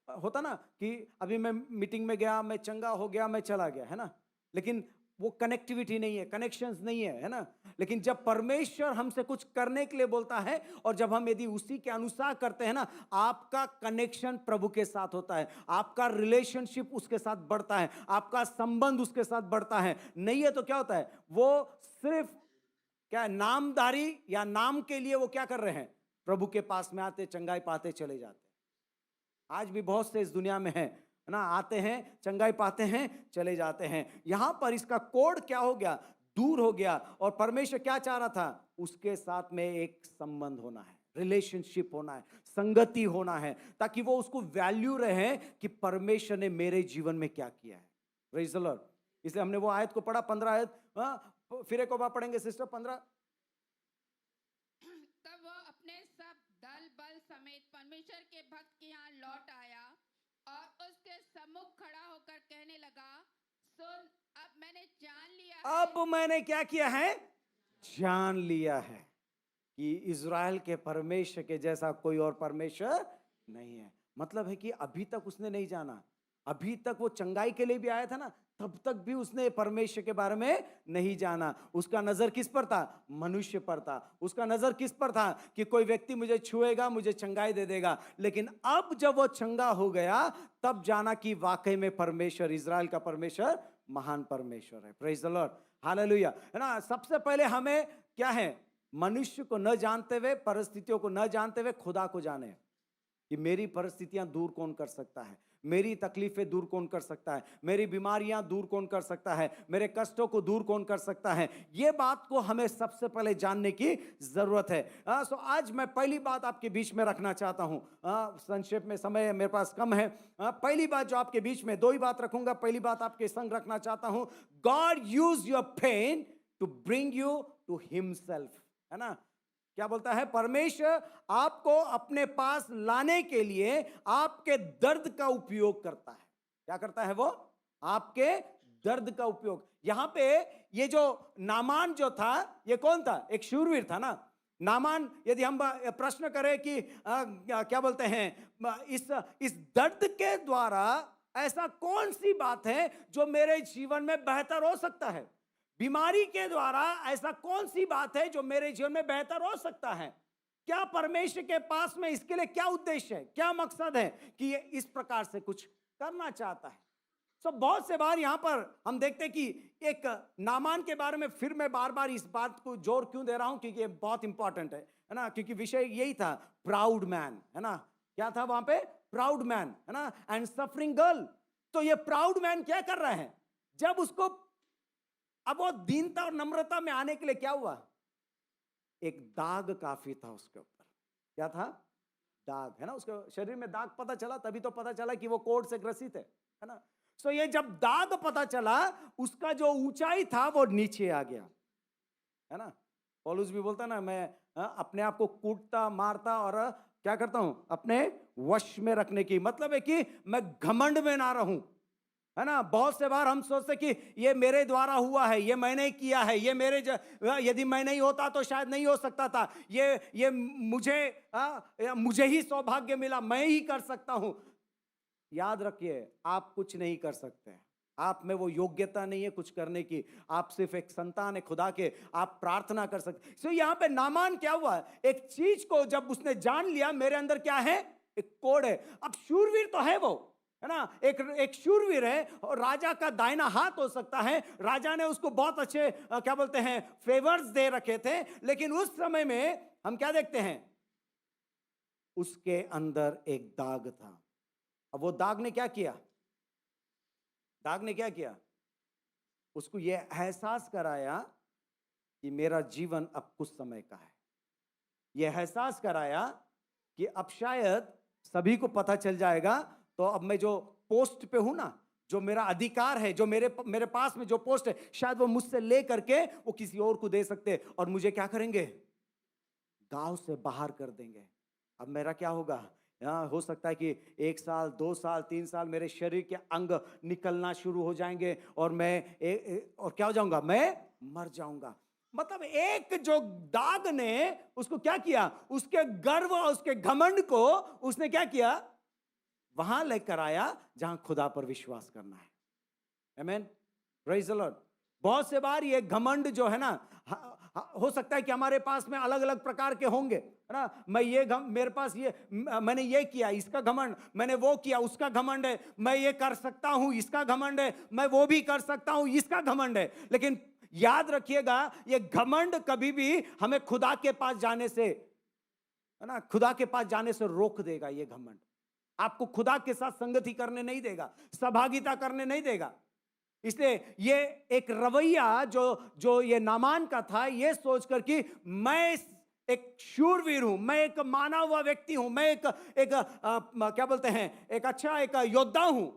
होता ना कि अभी मैं मीटिंग में गया, मैं चंगा हो गया, मैं चला गया, है ना। लेकिन वो कनेक्टिविटी नहीं है, कनेक्शंस नहीं है ना। लेकिन जब परमेश्वर हमसे कुछ करने के लिए बोलता है और जब हम यदि उसी के अनुसार करते हैं ना, आपका कनेक्शन प्रभु के साथ होता है, आपका रिलेशनशिप उसके साथ बढ़ता है, आपका संबंध उसके साथ बढ़ता है। नहीं है तो क्या होता है, वो सिर्फ क्या है, नामधारी या नाम के लिए वो क्या कर रहे हैं, प्रभु के पास में आते, चंगाई पाते चले जाते। आज भी बहुत से इस दुनिया में है ना, आते हैं, चंगाई पाते हैं, चले जाते हैं। यहां पर इसका कोड क्या हो गया, दूर हो गया। और परमेश्वर क्या चाह रहा था, उसके साथ में एक संबंध होना है, रिलेशनशिप होना है, संगति होना है, ताकि वो उसको वैल्यू रहे कि परमेश्वर ने मेरे जीवन में क्या किया है। Praise the Lord. इसलिए हमने वो आयत को पढ़ा, 15 आयत, फिर एक बार पढ़ेंगे सिस्टर 15। तब वह अपने सब दल बल समेत परमेश्वर के भक्त के यहाँ लौट आया और उसके सम्मुख खड़ा होकर कहने लगा, सुन, अब मैंने जान लिया है, अब मैंने क्या किया है, जान लिया है कि इज़राइल के परमेश्वर के जैसा कोई और परमेश्वर नहीं है। मतलब है कि अभी तक उसने नहीं जाना, अभी तक वो चंगाई के लिए भी आया था ना, तब तक भी उसने परमेश्वर के बारे में नहीं जाना। उसका नजर किस पर था, मनुष्य पर था। उसका नजर किस पर था कि कोई व्यक्ति मुझे छुएगा, मुझे चंगाई दे देगा। लेकिन अब जब वो चंगा हो गया, तब जाना कि वाकई में परमेश्वर, इज़राइल का परमेश्वर महान परमेश्वर है। प्रेज द लॉर्ड, हालेलुया, है ना। सबसे पहले हमें क्या है, मनुष्य को न जानते हुए, परिस्थितियों को न जानते हुए खुदा को जाने कि मेरी परिस्थितियां दूर कौन कर सकता है, मेरी तकलीफें दूर कौन कर सकता है, मेरी बीमारियां दूर कौन कर सकता है, मेरे कष्टों को दूर कौन कर सकता है। ये बात को हमें सबसे पहले जानने की जरूरत है। सो आज मैं पहली बात आपके बीच में रखना चाहता हूं। संक्षेप में, समय मेरे पास कम है। पहली बात जो आपके बीच में, दो ही बात रखूंगा। पहली बात आपके संग रखना चाहता हूं, God use your pain to bring you to himself, है ना। क्या बोलता है, परमेश्वर आपको अपने पास लाने के लिए आपके दर्द का उपयोग करता है। क्या करता है वो, आपके दर्द का उपयोग। यहां पे ये जो नामान जो था, ये कौन था, एक शूरवीर था ना। नामान, यदि हम प्रश्न करें कि क्या बोलते हैं, इस दर्द के द्वारा ऐसा कौन सी बात है जो मेरे जीवन में बेहतर हो सकता है, बीमारी के द्वारा ऐसा कौन सी बात है जो मेरे जीवन में बेहतर हो सकता है, क्या परमेश्वर के पास में इसके लिए क्या उद्देश्य है, क्या मकसद है कि ये इस प्रकार से कुछ करना चाहता है। बहुत से बार यहां पर हम देखते हैं कि एक नामान के बारे में, फिर मैं बार बार इस बात को जोर क्यों दे रहा हूं, क्योंकि ये बहुत इंपॉर्टेंट है ना। क्योंकि विषय यही था, प्राउड मैन, है ना। क्या था वहां पे, प्राउड मैन, है ना, एंड सफरिंग गर्ल। तो ये प्राउड मैन क्या कर रहा है, जब उसको, अब वो दीनता और नम्रता में आने के लिए क्या हुआ, एक दाग काफी था उसके ऊपर। क्या था, दाग, है ना। उसके शरीर में दाग पता चला, तभी तो पता चला कि वो कोढ़ से ग्रसित है ना। सो ये जब दाग पता चला, उसका जो ऊंचाई था वो नीचे आ गया, है ना। पौलुस भी बोलता ना, मैं अपने आप को कूटता मारता और क्या करता हूं, अपने वश में रखने की। मतलब है कि मैं घमंड में ना रहूं, है ना। बहुत से बार हम सोचते कि ये मेरे द्वारा हुआ है, ये मैंने किया है, ये मेरे यदि मैं नहीं होता तो शायद नहीं हो सकता था, ये मुझे ही सौभाग्य मिला, मैं ही कर सकता हूं। याद रखिए, आप कुछ नहीं कर सकते, आप में वो योग्यता नहीं है कुछ करने की। आप सिर्फ एक संतान है खुदा के, आप प्रार्थना कर सकते। सो यहाँ पे नामान क्या हुआ, एक चीज को जब उसने जान लिया, मेरे अंदर क्या है, एक कोड है। अब शूरवीर तो है वो, है ना, एक शूरवीर है और राजा का दाहिना हाथ हो सकता है। राजा ने उसको बहुत अच्छे क्या बोलते हैं, फेवर्स दे रखे थे। लेकिन उस समय में हम क्या देखते हैं, उसके अंदर एक दाग था। अब वो दाग ने क्या किया, दाग ने क्या किया, उसको ये एहसास कराया कि मेरा जीवन अब कुछ समय का है। ये एहसास कराया कि अब शायद सभी को पता चल जाएगा, तो अब मैं जो पोस्ट पे हूं ना, जो मेरा अधिकार है, जो मेरे पास में जो पोस्ट है, शायद वो मुझसे ले करके वो किसी और को दे सकते, और मुझे क्या करेंगे, गांव से बाहर कर देंगे। अब मेरा क्या होगा, हो सकता है कि 1 साल 2 साल 3 साल मेरे शरीर के अंग निकलना शुरू हो जाएंगे और मैं और क्या हो जाऊंगा, मैं मर जाऊंगा। मतलब एक जो दाग ने उसको क्या किया, उसके गर्व और उसके घमंड को उसने क्या किया, वहां लेकर आया जहां खुदा पर विश्वास करना है। आमीन, प्रेज द लॉर्ड। बहुत से बार ये घमंड जो है ना, हो सकता है कि हमारे पास में अलग अलग प्रकार के होंगे, है ना। मैं ये मेरे पास ये मैंने ये किया, इसका घमंड, मैंने वो किया, उसका घमंड है, मैं ये कर सकता हूं, इसका घमंड है, मैं वो भी कर सकता हूं, इसका घमंड है। लेकिन याद रखिएगा, ये घमंड कभी भी हमें खुदा के पास जाने से, है ना, खुदा के पास जाने से रोक देगा। ये घमंड आपको खुदा के साथ संगति करने नहीं देगा, सहभागिता करने नहीं देगा। इसलिए ये एक रवैया जो जो ये नामान का था, ये सोचकर कि मैं एक शूरवीर हूं, मैं एक माना हुआ व्यक्ति हूं, मैं एक क्या बोलते हैं, एक अच्छा एक योद्धा हूं।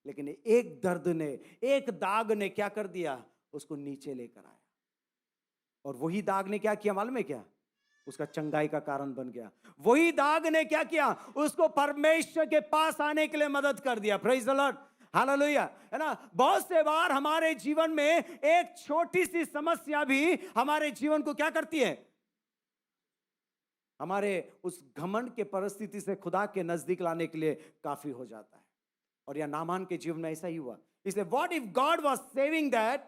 लेकिन एक दर्द ने, एक दाग ने क्या कर दिया, उसको नीचे लेकर आया। और वही दाग ने क्या किया मालूम है क्या, उसका चंगाई का कारण बन गया। वही दाग ने क्या किया, उसको परमेश्वर के पास आने के लिए मदद कर दिया। प्रेज द लॉर्ड, हालेलुया, है ना। बहुत से बार हमारे जीवन में एक छोटी सी समस्या भी हमारे जीवन को क्या करती है, हमारे उस घमंड के परिस्थिति से खुदा के नजदीक लाने के लिए काफी हो जाता है। और यह नामान के जीवन में ऐसा ही हुआ। इसलिए what if God was saving that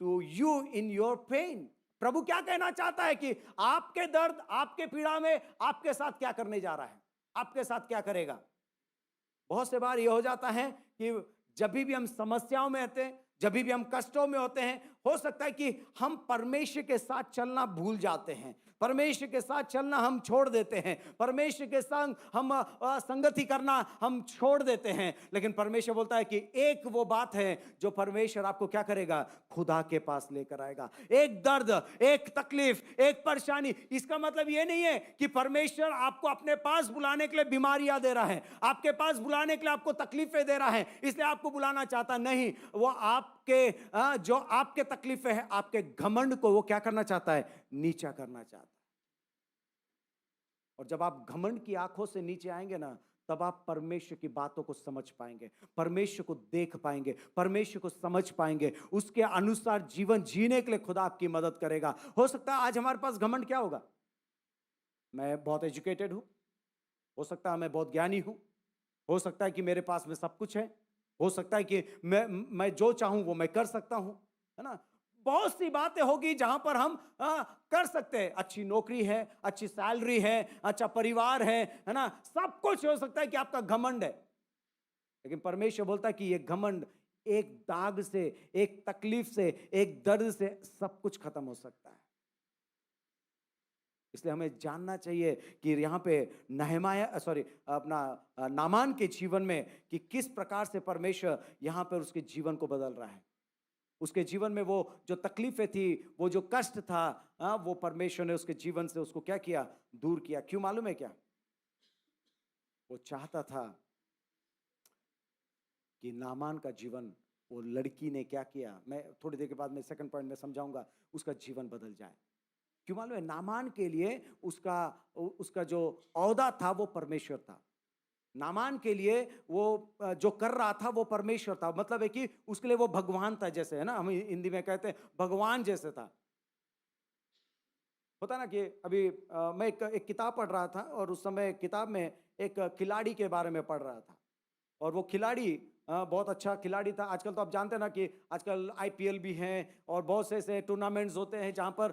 to you in your pain. प्रभु क्या कहना चाहता है कि आपके दर्द, आपके पीड़ा में आपके साथ क्या करने जा रहा है, आपके साथ क्या करेगा। बहुत से बार यह हो जाता है कि जब भी हम समस्याओं में होते हैं, जब भी हम कष्टों में होते हैं, हो सकता है कि हम परमेश्वर के साथ चलना भूल जाते हैं, परमेश्वर के साथ चलना हम छोड़ देते हैं, परमेश्वर के संग हम संगति करना हम छोड़ देते हैं। लेकिन परमेश्वर बोलता है कि एक वो बात है जो परमेश्वर आपको क्या करेगा, खुदा के पास लेकर आएगा। एक दर्द, एक तकलीफ, एक परेशानी, इसका मतलब ये नहीं है कि परमेश्वर आपको अपने पास बुलाने के लिए बीमारियां दे रहा है, आपके पास बुलाने के लिए आपको तकलीफें दे रहा है, इसलिए आपको बुलाना चाहता नहीं। वो आपके जो आपके तकलीफें हैं, आपके घमंड को वो क्या करना चाहता है, नीचा करना चाहता है। और जब आप घमंड की आंखों से नीचे आएंगे ना, तब आप परमेश्वर की बातों को समझ पाएंगे, परमेश्वर को देख पाएंगे, परमेश्वर को समझ पाएंगे, उसके अनुसार जीवन जीने के लिए खुदा आपकी मदद करेगा। हो सकता है आज हमारे पास घमंड क्या होगा, मैं बहुत एजुकेटेड हूं, हो सकता है मैं बहुत ज्ञानी हूं, हो सकता है कि मेरे पास में सब कुछ है, हो सकता है कि मैं जो चाहूं वो मैं कर सकता हूं, है ना। बहुत सी बातें होगी जहां पर हम कर सकते हैं। अच्छी नौकरी है, अच्छी सैलरी है, अच्छा परिवार है ना, सब कुछ हो सकता है कि आपका घमंड है। लेकिन परमेश्वर बोलता है कि ये घमंड एक दाग से, एक तकलीफ से, एक दर्द से सब कुछ खत्म हो सकता है। इसलिए हमें जानना चाहिए कि यहाँ पे अपना नामान के जीवन में कि किस प्रकार से परमेश्वर यहाँ पर उसके जीवन को बदल रहा है। उसके जीवन में वो जो तकलीफें थी, वो जो कष्ट था, वो परमेश्वर ने उसके जीवन से उसको क्या किया, दूर किया। क्यों मालूम है क्या, वो चाहता था कि नामान का जीवन, वो लड़की ने क्या किया, मैं थोड़ी देर के बाद में सेकंड पॉइंट में समझाऊंगा, उसका जीवन बदल जाए। क्यों मालूम है, नामान के लिए उसका जो औहदा था वो परमेश्वर था। नामान के लिए वो जो कर रहा था वो परमेश्वर था। मतलब है कि उसके लिए वो भगवान था, जैसे है ना, हम हिंदी में कहते हैं भगवान जैसे था। होता ना कि अभी मैं एक किताब पढ़ रहा था और उस समय किताब में एक खिलाड़ी के बारे में पढ़ रहा था। और वो खिलाड़ी बहुत अच्छा खिलाड़ी था। आजकल तो आप जानते हैं ना कि आजकल आईपीएल भी हैं और बहुत से ऐसे टूर्नामेंट्स होते हैं जहां पर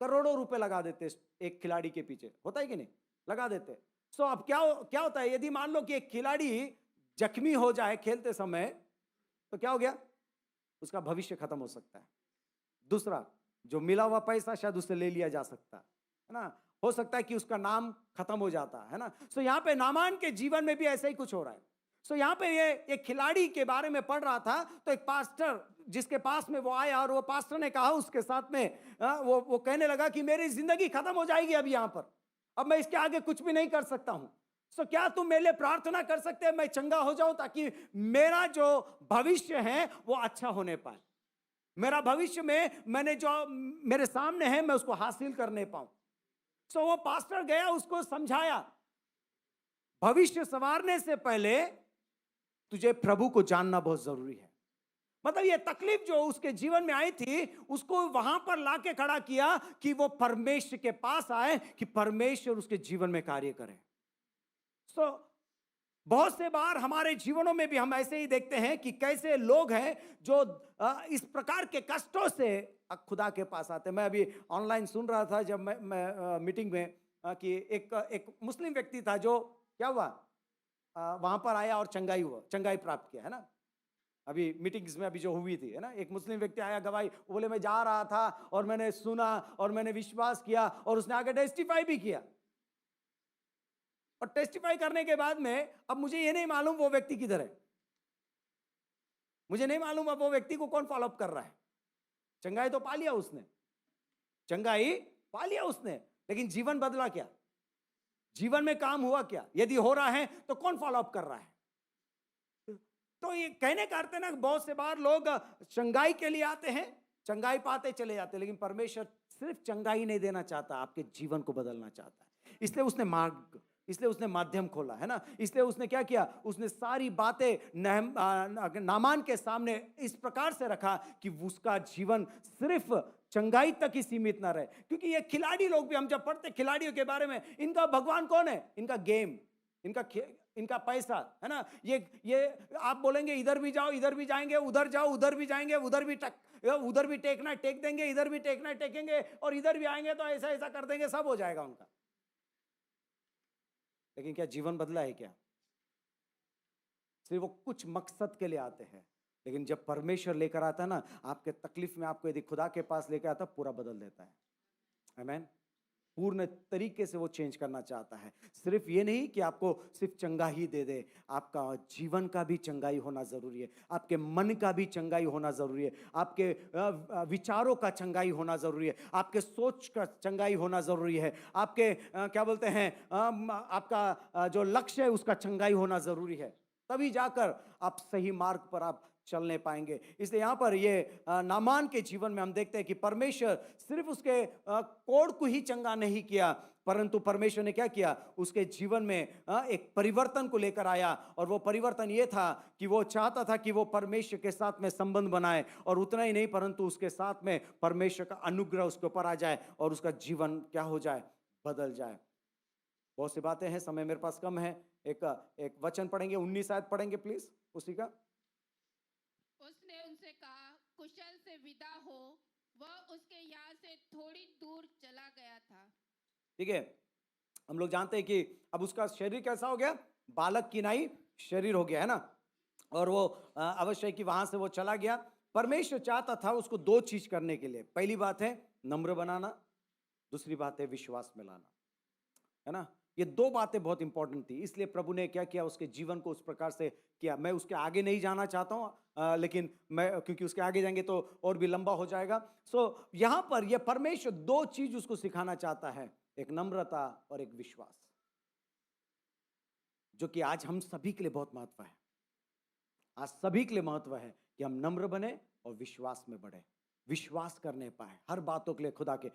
करोड़ों रुपए लगा देते एक खिलाड़ी के पीछे, होता है कि नहीं, लगा देते। सो अब क्या होता है, यदि मान लो कि एक खिलाड़ी जख्मी हो जाए खेलते समय, तो क्या हो गया, उसका भविष्य खत्म हो सकता है। दूसरा, जो मिला हुआ पैसा शायद उससे ले लिया जा सकता है ना, हो सकता है कि उसका नाम खत्म हो जाता है ना। सो यहाँ पे नामान के जीवन में भी ऐसा ही कुछ हो रहा है। सो यहाँ पे ये एक खिलाड़ी के बारे में पढ़ रहा था, तो एक पास्टर जिसके पास में वो आया और वो पास्टर ने कहा उसके साथ में, वो कहने लगा कि मेरी जिंदगी खत्म हो जाएगी अब यहाँ पर, अब मैं इसके आगे कुछ भी नहीं कर सकता हूं। सो क्या तुम मेरे लिए प्रार्थना कर सकते हैं, मैं चंगा हो जाऊं ताकि मेरा जो भविष्य है वो अच्छा होने पाए, मेरा भविष्य में मैंने जो मेरे सामने है मैं उसको हासिल करने पाऊं। सो वो पास्टर गया, उसको समझाया, भविष्य संवारने से पहले तुझे प्रभु को जानना बहुत जरूरी है। मतलब ये तकलीफ जो उसके जीवन में आई थी, उसको वहां पर लाके खड़ा किया कि वो परमेश्वर के पास आए, कि परमेश्वर उसके जीवन में कार्य करे। सो बहुत से बार हमारे जीवनों में भी हम ऐसे ही देखते हैं कि कैसे लोग हैं जो इस प्रकार के कष्टों से खुदा के पास आते हैं। मैं अभी ऑनलाइन सुन रहा था जब मैं मीटिंग में कि एक मुस्लिम व्यक्ति था जो क्या हुआ, वहां पर आया और चंगाई प्राप्त किया, है ना। अभी मीटिंग्स में अभी जो हुई थी, है ना, एक मुस्लिम व्यक्ति आया गवाही, वो बोले मैं जा रहा था और मैंने सुना और मैंने विश्वास किया और उसने आगे टेस्टिफाई भी किया। और टेस्टिफाई करने के बाद में अब मुझे ये नहीं मालूम वो व्यक्ति किधर है, मुझे नहीं मालूम अब वो व्यक्ति को कौन फॉलो अप कर रहा है। चंगाई तो पा लिया उसने, चंगाई पा लिया उसने, लेकिन जीवन बदला क्या, जीवन में काम हुआ क्या? यदि हो रहा है तो कौन फॉलो अप कर रहा है? तो ये कहने का अर्थ है ना, बहुत से बार लोग चंगाई के लिए आते हैं, चंगाई पाते चले जाते हैं, लेकिन परमेश्वर सिर्फ चंगाई नहीं देना चाहता, आपके जीवन को बदलना चाहता है। इसलिए उसने मार्ग, इसलिए उसने माध्यम खोला, है ना। इसलिए उसने क्या किया, उसने सारी बातें नामान के सामने इस प्रकार से रखा कि उसका जीवन सिर्फ चंगाई तक ही सीमित ना रहे। क्योंकि ये खिलाड़ी लोग भी, हम जब पढ़ते खिलाड़ियों के बारे में, इनका भगवान कौन है? इनका गेम, इनका पैसा, है ना। ये आप बोलेंगे इधर भी जाओ, इधर भी जाएंगे, उधर जाओ, उधर भी जाएंगे, उधर भी टेकना टेक देंगे, इधर भी टेकना टेकेंगे, और इधर भी आएंगे तो ऐसा ऐसा कर देंगे, सब हो जाएगा उनका। लेकिन क्या जीवन बदला है क्या? सिर्फ वो कुछ मकसद के लिए आते हैं, लेकिन जब परमेश्वर लेकर आता है ना, आपके तकलीफ में आपको यदि खुदा के पास लेकर आता, पूरा बदल देता है। आमीन। पूर्ण तरीके से वो चेंज करना चाहता है। सिर्फ ये नहीं कि आपको सिर्फ चंगाई दे दे, आपका जीवन का भी चंगाई होना जरूरी है, आपके मन का भी चंगाई होना जरूरी है, आपके विचारों का चंगाई होना जरूरी है, आपके सोच का चंगाई होना जरूरी है, आपके क्या बोलते हैं, आपका जो लक्ष्य है उसका चंगाई होना जरूरी है। तभी जाकर आप सही मार्ग पर आप चलने पाएंगे। इसलिए यहाँ पर ये नामान के जीवन में हम देखते हैं कि परमेश्वर सिर्फ उसके कोड को ही चंगा नहीं किया, परंतु परमेश्वर ने क्या किया, उसके जीवन में एक परिवर्तन को लेकर आया। और वो परिवर्तन ये था कि वो चाहता था कि वो परमेश्वर के साथ में संबंध बनाए, और उतना ही नहीं परंतु उसके साथ में परमेश्वर का अनुग्रह उसके ऊपर आ जाए और उसका जीवन क्या हो जाए, बदल जाए। बहुत सी बातें हैं, समय मेरे पास कम है। एक वचन पढ़ेंगे, 19 आयत पढ़ेंगे प्लीज उसी का। उसने उनसे कहा, कुशल से विदा हो। वह उसके यहाँ से थोड़ी दूर चला गया था। ठीक है, हम लोग जानते हैं कि अब उसका शरीर कैसा हो गया, बालक की नाई शरीर हो गया, है ना। और वो अवश्य कि वहां से वो चला गया। परमेश्वर चाहता था उसको दो चीज करने के लिए। पहली बात है नम्र बनाना, दूसरी बात है विश्वास में लाना, है ना। ये दो बातें बहुत इंपॉर्टेंट थी, इसलिए प्रभु ने क्या किया, उसके जीवन को उस प्रकार से किया। मैं उसके आगे नहीं जाना चाहता हूं, लेकिन मैं, क्योंकि उसके आगे जाएंगे तो और भी लंबा हो जाएगा। सो यहां पर यह परमेश्वर दो चीज उसको सिखाना चाहता है, एक नम्रता और एक विश्वास, जो कि आज हम सभी के लिए बहुत महत्व है। आज सभी के लिए महत्व है कि हम नम्र बने और विश्वास में बढ़े, विश्वास करने पाए हर बातों के लिए खुदा के।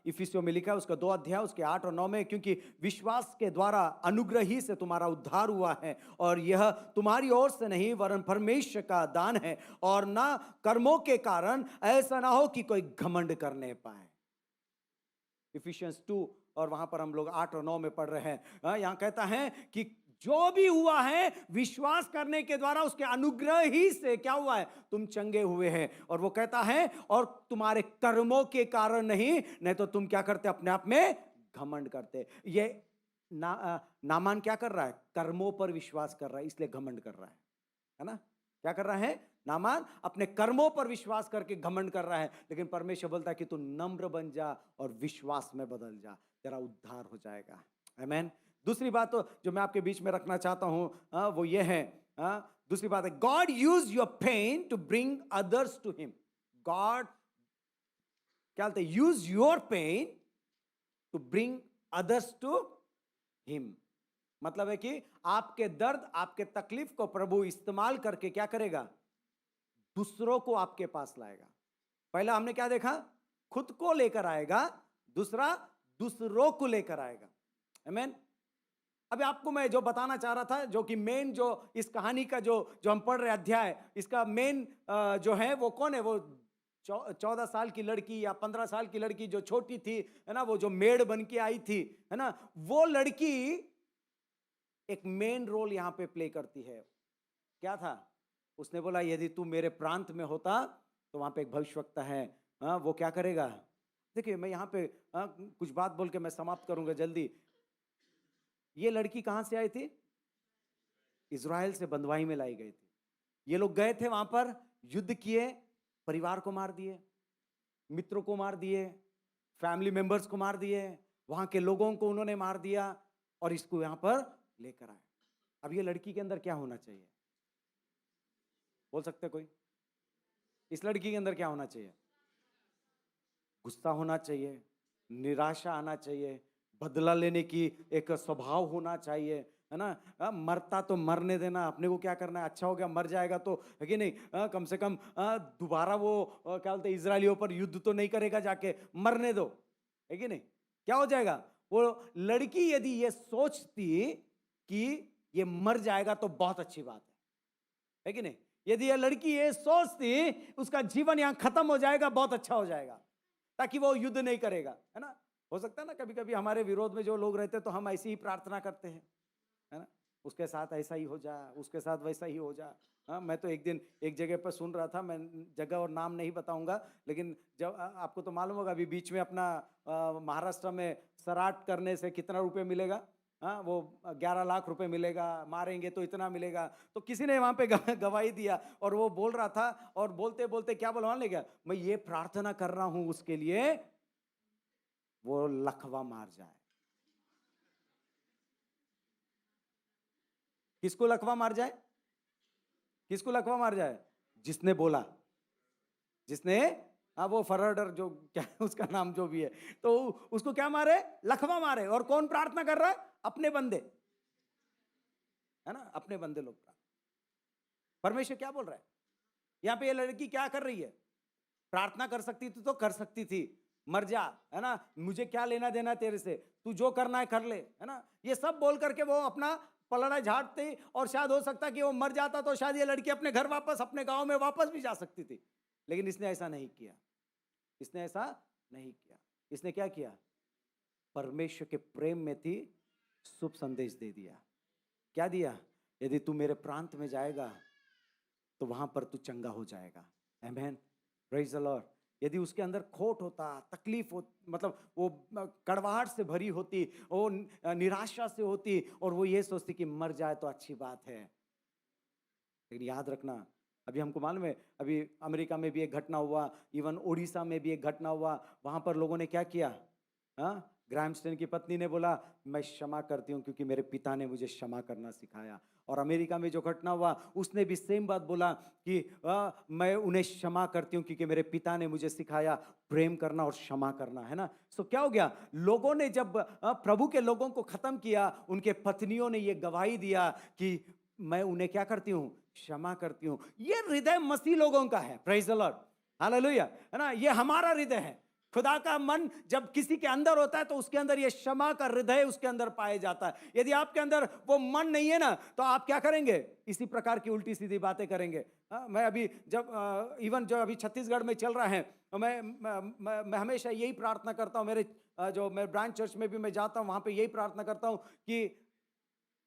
इफिसियों में लिखा है उसका 2 अध्याय उसके 8 और 9 में, क्योंकि विश्वास के द्वारा अनुग्रह ही से तुम्हारा उद्धार हुआ है, और यह तुम्हारी ओर से नहीं वरन परमेश्वर का दान है, और ना कर्मों के कारण, ऐसा ना हो कि कोई घमंड करने पाए। इफिशियंस 2 और वहां पर हम लोग 8 और 9 में पढ़ रहे हैं। यहां कहता है कि जो भी हुआ है विश्वास करने के द्वारा, उसके अनुग्रह ही से क्या हुआ है, तुम चंगे हुए हैं। और वो कहता है और तुम्हारे कर्मों के कारण नहीं तो तुम क्या करते, अपने आप में घमंड करते। ये नामान क्या कर रहा है, कर्मों पर विश्वास कर रहा है, इसलिए घमंड कर रहा है ना। क्या कर रहा है नामान, अपने कर्मों पर विश्वास करके घमंड कर रहा है। लेकिन परमेश्वर बोलता है कि तू नम्र बन जा और विश्वास में बदल जा, तेरा उद्धार हो जाएगा। आमीन। दूसरी बात तो जो मैं आपके बीच में रखना चाहता हूं वो ये है, दूसरी बात है, God use your pain to bring others to him. God क्या बोलते, use your pain to bring others to him. मतलब है कि आपके दर्द, आपके तकलीफ को प्रभु इस्तेमाल करके क्या करेगा, दूसरों को आपके पास लाएगा। पहला हमने क्या देखा, खुद को लेकर आएगा, दूसरा दूसरों को लेकर आएगा। आमीन। अभी आपको मैं जो बताना चाह रहा था, जो कि मेन जो इस कहानी का जो हम पढ़ रहे अध्याय, इसका मेन जो है वो कौन है, वो 14 साल की लड़की या 15 साल की लड़की जो छोटी थी, है ना, वो जो मेड बन के आई थी, है ना, वो लड़की एक मेन रोल यहां पे प्ले करती है। क्या था? उसने बोला यदि तू मेरे प्रांत में होता, तो वहां पे एक भविष्यवक्ता है, वो क्या करेगा? देखिए मैं यहां पे कुछ बात बोल के मैं समाप्त करूंगा जल्दी। ये लड़की कहां से आई थी? इज़राइल से बंधुआई में लाई गई थी। ये लोग गए थे वहां पर, युद्ध किए, परिवार को मार दिए, मित्रों को मार दिए, फैमिली मेंबर्स को मार दिए, वहां के लोगों को उन्होंने मार दिया और इसको यहां पर लेकर आए। अब ये लड़की के अंदर क्या होना चाहिए? बोल सकते कोई? इस लड़की के अंदर क्या होना चाहिए? गुस्सा होना चाहिए, निराशा आना चाहिए, बदला लेने की एक स्वभाव होना चाहिए, है ना? मरता तो मरने देना, अपने को क्या करना है? अच्छा हो गया, मर जाएगा तो, है कि नहीं? कम से कम दोबारा वो क्या बोलते हैं, इजरायलियों पर युद्ध तो नहीं करेगा, जाके मरने दो, है कि नहीं? क्या हो जाएगा? वो लड़की यदि ये सोचती कि ये मर जाएगा तो बहुत अच्छी बात है कि नहीं? यदि ये लड़की ये सोचती उसका जीवन यहां खत्म हो जाएगा, बहुत अच्छा हो जाएगा, ताकि वो युद्ध नहीं करेगा, है ना? हो सकता है ना कभी कभी हमारे विरोध में जो लोग रहते हैं तो हम ऐसी ही प्रार्थना करते हैं, है ना? उसके साथ ऐसा ही हो जा, उसके साथ वैसा ही हो जा। हाँ, मैं तो एक दिन एक जगह पर सुन रहा था, मैं जगह और नाम नहीं बताऊंगा, लेकिन जब आपको तो मालूम होगा अभी बीच में अपना महाराष्ट्र में सराट करने से कितना रुपए मिलेगा? हाँ, वो 11 लाख रुपए मिलेगा, मारेंगे तो इतना मिलेगा। तो किसी ने वहां पे गवाही दिया और वो बोल रहा था, और बोलते बोलते क्या बोलवा ले गया, मैं ये प्रार्थना कर रहा हूं उसके लिए वो लखवा मार जाए। किसको लखवा मार जाए? किसको लखवा मार जाए? जिसने बोला, जिसने, हाँ वो फरडर जो क्या उसका नाम जो भी है, तो उसको क्या मारे? लखवा मारे। और कौन प्रार्थना कर रहा है? अपने बंदे, है ना? अपने बंदे लोग। परमेश्वर क्या बोल रहा है यहां पे? ये लड़की क्या कर रही है? प्रार्थना कर सकती थी तो कर सकती थी, मर जा, है ना? मुझे क्या लेना देना तेरे से, तू जो करना है कर ले, है ना? ये सब बोल करके वो अपना पलड़ा झाड़ते, और शायद हो सकता कि वो मर जाता तो शायद ये लड़की अपने घर वापस, अपने गांव में वापस भी जा सकती थी, लेकिन इसने ऐसा नहीं किया। इसने ऐसा नहीं किया। इसने क्या किया? परमेश्वर के प्रेम में थी, शुभ संदेश दे दिया। क्या दिया? यदि तू मेरे प्रांत में जाएगा तो वहां पर तू चंगा हो जाएगा। आमेन, प्रेज द लॉर्ड। यदि उसके अंदर खोट होता, तकलीफ हो, मतलब वो कड़वाहट से भरी होती, वो निराशा से होती, और वो ये सोचती कि मर जाए तो अच्छी बात है, लेकिन याद रखना, अभी हमको मालूम है, अभी अमेरिका में भी एक घटना हुआ, इवन उड़ीसा में भी एक घटना हुआ। वहां पर लोगों ने क्या किया? हाँ, ग्राहमस्टन की पत्नी ने बोला मैं क्षमा करती हूँ क्योंकि मेरे पिता ने मुझे क्षमा करना सिखाया। और अमेरिका में जो घटना हुआ उसने भी सेम बात बोला कि मैं उन्हें क्षमा करती हूँ क्योंकि मेरे पिता ने मुझे सिखाया प्रेम करना और क्षमा करना, है ना? सो क्या हो गया? लोगों ने जब प्रभु के लोगों को खत्म किया, उनके पत्नियों ने ये गवाही दिया कि मैं उन्हें क्या करती हूँ? क्षमा करती हूँ। ये हृदय मसीह लोगों का है, प्रेज द लॉर्ड, हालेलुया, है ना? ये हमारा हृदय है। खुदा का मन जब किसी के अंदर होता है तो उसके अंदर ये क्षमा का हृदय उसके अंदर पाया जाता है। यदि आपके अंदर वो मन नहीं है ना, तो आप क्या करेंगे? इसी प्रकार की उल्टी सीधी बातें करेंगे। मैं अभी जब इवन जो अभी छत्तीसगढ़ में चल रहा है, मैं हमेशा यही प्रार्थना करता हूँ। मेरे जो मैं ब्रांच चर्च में भी मैं जाता हूँ, वहां पे यही प्रार्थना करता हूँ कि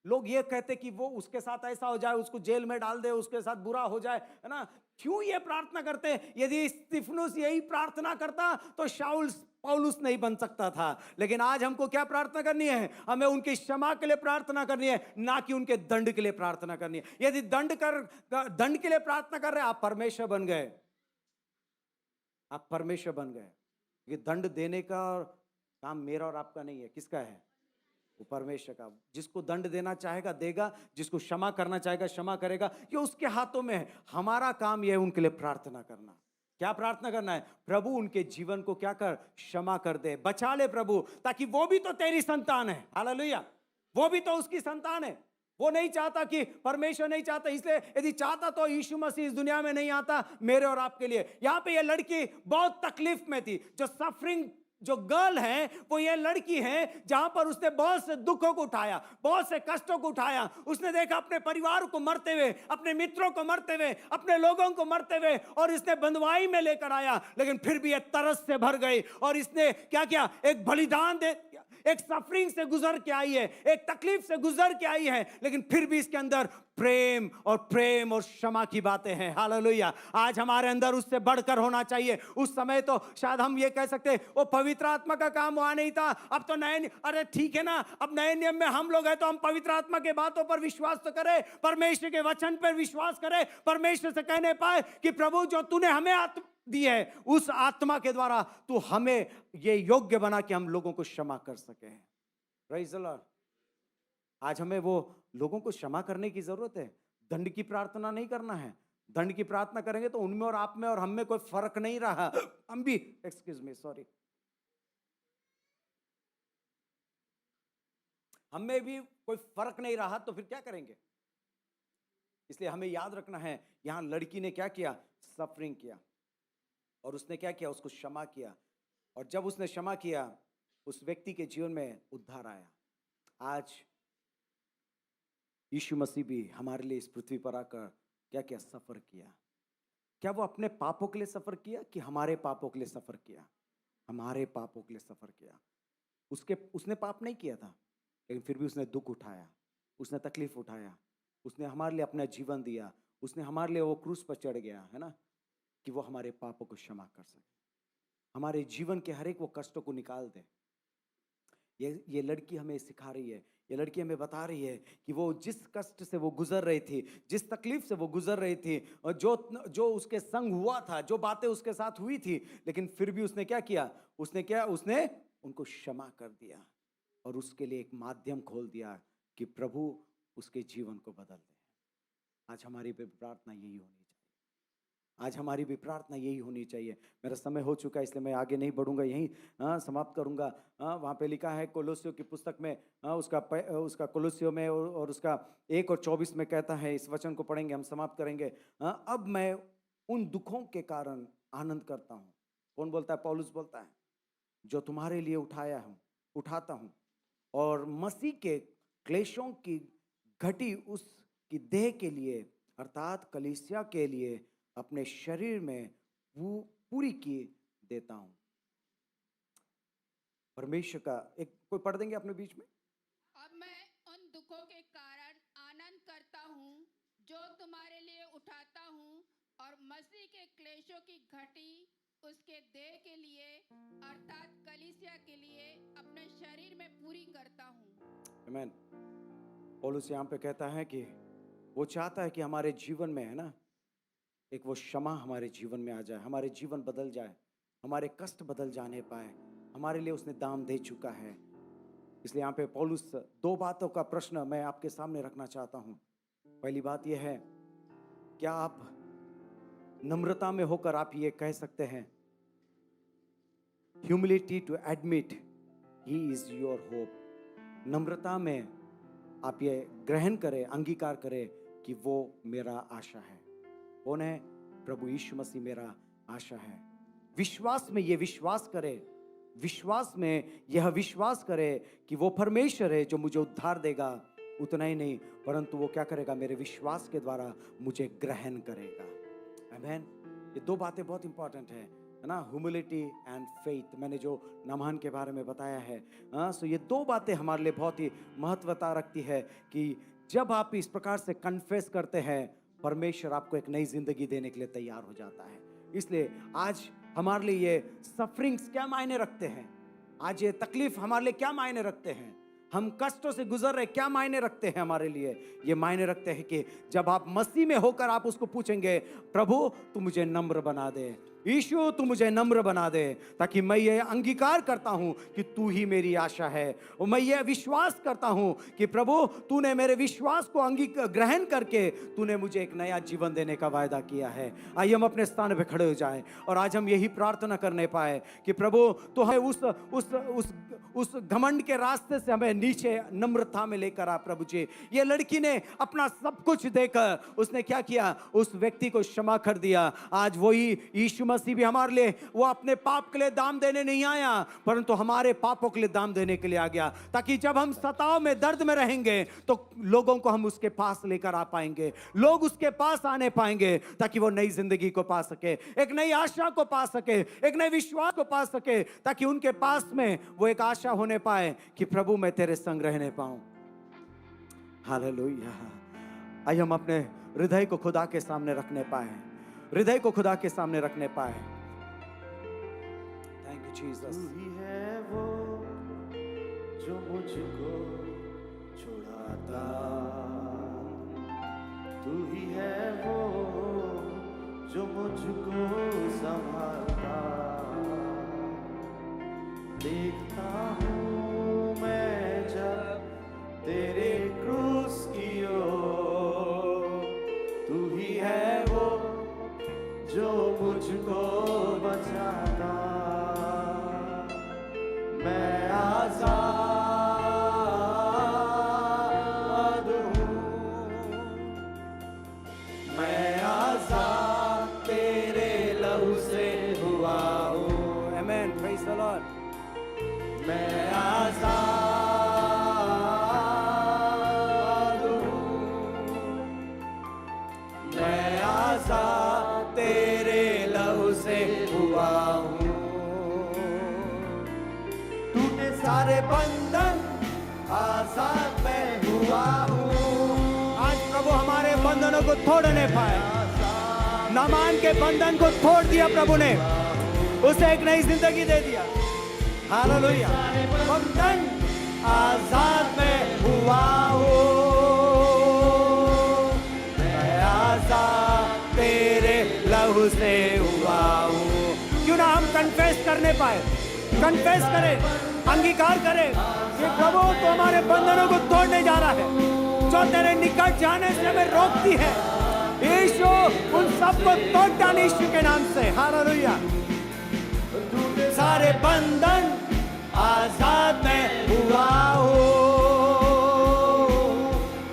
लोग ये कहते कि वो उसके साथ ऐसा हो जाए, उसको जेल में डाल दे, उसके साथ बुरा हो जाए, है ना? क्यों ये प्रार्थना करते हैं? यदि स्तिफनुस यही प्रार्थना करता तो शाऊल पौलुस नहीं बन सकता था। लेकिन आज हमको क्या प्रार्थना करनी है? हमें उनकी क्षमा के लिए प्रार्थना करनी है, ना कि उनके दंड के लिए प्रार्थना करनी है। यदि दंड के लिए प्रार्थना कर रहे हैं, आप परमेश्वर बन गए, आप परमेश्वर बन गए। ये दंड देने का काम मेरा और आपका नहीं है, किसका है? वो परमेश्वर का। जिसको दंड देना चाहेगा देगा, जिसको क्षमा करना चाहेगा क्षमा करेगा, ये उसके हाथों में है। हमारा काम यह है उनके लिए प्रार्थना करना। क्या प्रार्थना करना है? प्रभु उनके जीवन को क्या कर? क्षमा कर दे, बचा ले प्रभु, ताकि वो भी तो तेरी संतान है, हालेलुया, वो भी तो उसकी संतान है। वो नहीं चाहता कि, परमेश्वर नहीं चाहता, इसलिए यदि चाहता तो यीशु मसीह इस दुनिया में नहीं आता मेरे और आपके लिए। यहां पे ये लड़की बहुत तकलीफ में थी। जो सफरिंग जो गर्ल है वो ये लड़की है जहां पर उसने बहुत से दुखों को उठाया, बहुत से कष्टों को उठाया। उसने देखा अपने परिवार को मरते हुए, अपने मित्रों को मरते हुए, अपने लोगों को मरते हुए, और इसने बंधुआई में लेकर आया। लेकिन फिर भी ये तरस से भर गई और इसने क्या किया? एक बलिदान दे, एक सफरिंग से गुजर के आई है, एक तकलीफ से गुजर के आई है, लेकिन फिर भी इसके अंदर प्रेम और क्षमा की बातें हैं। हालेलुया। आज हमारे अंदर उससे बढ़कर होना चाहिए। उस समय तो शायद हम ये कह सकते हैं वो पवित्र आत्मा का काम वहां नहीं था, अब तो अरे ठीक है ना, अब नए नियम में हम लोग हैं तो हम पवित्र आत्मा के बातों पर विश्वास तो करें, परमेश्वर के वचन पर विश्वास करें, परमेश्वर से कहने पाए कि प्रभु जो तूने हमें आत्मा दी है, उस आत्मा के द्वारा तू हमें ये योग्य बना कि हम लोगों को क्षमा कर सके। Praise the Lord. आज हमें वो लोगों को क्षमा करने की जरूरत है, दंड की प्रार्थना नहीं करना है। दंड की प्रार्थना करेंगे तो उनमें और आप में और हम में कोई फर्क नहीं रहा। हम भी एक्सक्यूज मी सॉरी, हमें भी कोई फर्क नहीं रहा तो फिर क्या करेंगे? इसलिए हमें याद रखना है, यहां लड़की ने क्या किया? सफरिंग किया, और उसने क्या किया? उसको क्षमा किया, और जब उसने क्षमा किया उस व्यक्ति के जीवन में उद्धार आया। आज यीशु मसीह भी हमारे लिए इस पृथ्वी पर आकर क्या किया? सफर किया। क्या वो अपने पापों के लिए सफर किया कि हमारे पापों के लिए सफर किया? हमारे पापों के लिए सफर किया। उसने पाप नहीं किया था, लेकिन फिर भी उसने दुख उठाया, उसने तकलीफ उठाया, उसने हमारे लिए अपना जीवन दिया, उसने हमारे लिए वो क्रूस पर चढ़ गया, है ना, कि वो हमारे पापों को क्षमा कर सके, हमारे जीवन के हर एक वो कष्टों को निकाल दे। ये लड़की हमें सिखा रही है, ये लड़की हमें बता रही है कि वो जिस कष्ट से वो गुजर रही थी, जिस तकलीफ से वो गुजर रही थी, और जो उसके संग हुआ था, जो बातें उसके साथ हुई थी, लेकिन फिर भी उसने क्या किया? उसने उनको क्षमा कर दिया और उसके लिए एक माध्यम खोल दिया कि प्रभु उसके जीवन को बदल दे। आज हमारी भी प्रार्थना यही होनी चाहिए। आज हमारी भी प्रार्थना यही होनी चाहिए। मेरा समय हो चुका है, इसलिए मैं आगे नहीं बढ़ूंगा, यहीं समाप्त करूंगा। वहाँ पे लिखा है कोलोसियों की पुस्तक में, उसका कोलोसियों में और उसका 1 और 24 में कहता है, इस वचन को पढ़ेंगे, हम समाप्त करेंगे। अब मैं उन दुखों के कारण आनंद करता हूँ। कौन बोलता है? पौलुस बोलता है, जो तुम्हारे लिए उठाता हूँ, और मसीह के क्लेशों की घटी उसकी देह के लिए, अर्थात कलीसिया के लिए अपने शरीर में पूरी की देता हूं। परमेश्वर का एक कोई पढ़ देंगे अपने बीच में? अब मैं उन दुखों के कारण आनंद करता हूँ जो तुम्हारे लिए उठाता हूँ, और मसीह के क्लेशों की घटी उसके देह के लिए, अर्थात कलीसिया के लिए अपने शरीर में पूरी करता हूँ। आमीन। पौलुस यहाँ पे कहता है कि वो चाहता है कि हमारे जीवन में, है ना, एक वो क्षमा हमारे जीवन में आ जाए, हमारे जीवन बदल जाए, हमारे कष्ट बदल जाने पाए। हमारे लिए उसने दाम दे चुका है। इसलिए यहाँ पे पौलुस 2 बातों का प्रश्न मैं आपके सामने रखना चाहता हूँ। पहली बात यह है, क्या आप नम्रता में होकर आप ये कह सकते हैं, humility to admit he is your hope. नम्रता में आप ये ग्रहण करें, अंगीकार करें कि वो मेरा आशा है। कौन है? प्रभु यीशु मसीह मेरा आशा है। विश्वास में ये विश्वास करे, विश्वास में यह विश्वास करे कि वो परमेश्वर है जो मुझे उद्धार देगा। उतना ही नहीं, परंतु वो क्या करेगा? मेरे विश्वास के द्वारा मुझे ग्रहण करेगा। आमीन। ये 2 बातें बहुत इंपॉर्टेंट है ना, ह्यूमिलिटी एंड फेथ। मैंने जो नामान के बारे में बताया है, सो ये 2 बातें हमारे लिए बहुत ही महत्वता रखती है कि जब आप इस प्रकार से कन्फेस करते हैं, परमेश्वर आपको एक नई जिंदगी देने के लिए तैयार हो जाता है। इसलिए आज हमारे लिए ये सफरिंग्स क्या मायने रखते हैं? आज ये तकलीफ हमारे लिए क्या मायने रखते हैं? हम कष्टों से गुजर रहे क्या मायने रखते हैं हमारे लिए? ये मायने रखते हैं कि जब आप मसीह में होकर आप उसको पूछेंगे, प्रभु तू मुझे नम्र बना दे, यीशु तू मुझे नम्र बना दे, ताकि मैं ये अंगीकार करता हूं कि तू ही मेरी आशा है, और मैं ये विश्वास करता हूं कि प्रभु तूने मेरे विश्वास को ग्रहण करके तूने मुझे एक नया जीवन देने का वायदा किया है। आइए हम अपने स्थान पे खड़े हो जाएं और आज हम यही प्रार्थना करने पाए कि प्रभु तो हमें उस घमंड के रास्ते से हमें नीचे नम्रता में लेकर आ। प्रभु जी, ये लड़की ने अपना सब कुछ देकर उसने क्या किया? उस व्यक्ति को क्षमा कर दिया। आज वही यीशु मसीह भी हमारे लिए, वो अपने पाप के लिए दाम देने नहीं आया, परंतु हमारे पापों के लिए दाम देने के लिए आ गया, ताकि जब हम सताव में, दर्द में रहेंगे तो लोगों को हम उसके पास लेकर आ पाएंगे, लोग उसके पास आने पाएंगे, ताकि वो नई जिंदगी को पा सके, एक नई आशा को पा सके, एक नए विश्वास को पा सके, ताकि उनके पास में वो एक आशा होने पाए कि प्रभु मैं तेरे संग रहने पाऊं। हालेलुया। आइए हम अपने हृदय को खुदा के सामने रखने पाए, हृदय को खुदा के सामने रखने पाए। Thank you Jesus. तू ही है वो जो मुझको छुड़ाता, तू ही है वो जो मुझको संभालता, देखता हूँ मैं जब तेरे क्रूस की ओर, तू ही है वो जो मुझको बचाता, मैं आजाद हूँ, मैं आजाद तेरे लहू से हुआ हूँ, आमेन, प्रेज द लॉर्ड। मैं आजाद हूँ, मैं आजाद तेरे लहू से हुआ हूँ, टूटे सारे बंधन आजाद मैं हुआ हूँ। आज प्रभु हमारे बंधनों को तोड़ने पाए, नामान के बंधन को तोड़ दिया प्रभु ने, उसे एक नई जिंदगी दे दिया। हालेलुया। बंधन आजाद मैं हुआ हूँ, मैं आजाद तेरे लहू से हुआ हूँ। क्यों ना हम कन्फेस करने पाए, कन्फेस करें, अंगीकार करें कि प्रभु तो हमारे बंधनों को तोड़ने जा रहा है, जो तेरे निकट जाने से हमें रोकती है। यीशु उन सबको तोड़ डाले यीशु के नाम से। हालेलुया। टूटे सारे बंधन आजाद मैं हुआ हूँ,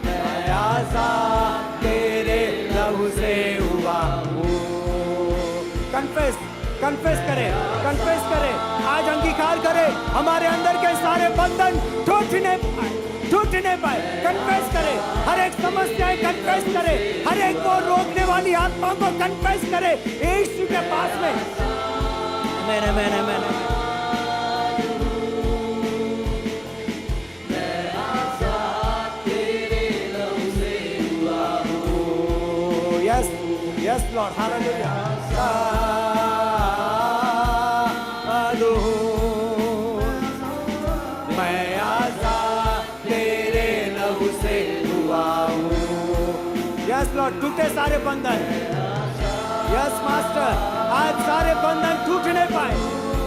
मैं आजाद तेरे लहू से हुआ हूँ। कन्फेस, कन्फेस करें, कन्फेस करें, आज अंगीकार करें, हमारे अंदर के सारे बंधन टूटने पाए, टूटने पाए। कन्फेस करें, हर एक समस्या कन्फेस करें, हर एक को रोकने वाली आत्माओं को कन्फेस करें यीशु के पास में। मैंने यस यस लॉर्ड। हालेलुया। मैं आजाद तेरे लहू से हुआ हूँ। Yes Lord. टूटे सारे बंधन, यस मास्टर, आज सारे बंधन टूटने पाए।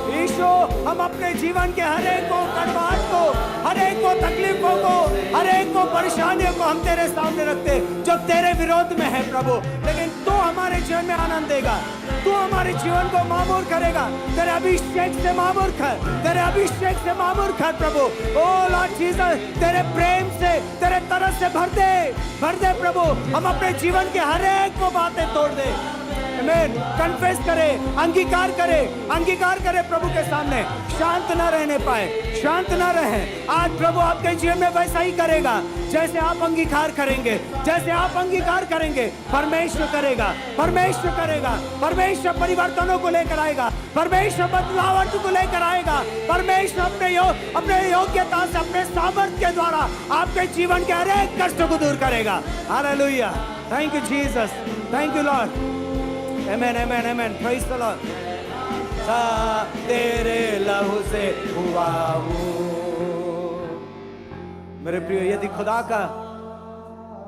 यीशु हम अपने जीवन के हर एक को, कड़वाहट को, हर एक को, तकलीफों को, हर एक को, परेशानियों को हम तेरे सामने रखते जो तेरे विरोध में है प्रभु। लेकिन तू हमारे जीवन में आनंद देगा, तू हमारे जीवन को मामूर करेगा। तेरे अभिषेक से मामूर कर, तेरे अभिषेक से मामूर कर प्रभु। ओ लॉर्ड जीसस, तेरे प्रेम से, तेरे तरस से भर दे प्रभु। हम अपने जीवन के हर एक को बातें तोड़ दे। आमीन। कन्फेस करें, अंगीकार करें प्रभु के सामने। शांत ना रहने पाए, शांत ना रहे। आज प्रभु आपके जीवन में वैसा ही करेगा जैसे आप अंगीकार करेंगे, जैसे आप अंगीकार करेंगे परमेश्वर करेगा, परमेश्वर करेगा। परमेश्वर परिवर्तनों को लेकर आएगा, परमेश्वर बदलाव को लेकर आएगा। परमेश्वर अपने योग्यता से, अपने सामर्थ्य के द्वारा आपके जीवन के हर एक कष्ट को दूर करेगा। Hallelujah. Thank you Jesus, thank you Lord. Amen, amen, amen. Praise the Lord. तेरे लहू से हुआ हूँ। मेरे प्रिय, यदि खुदा का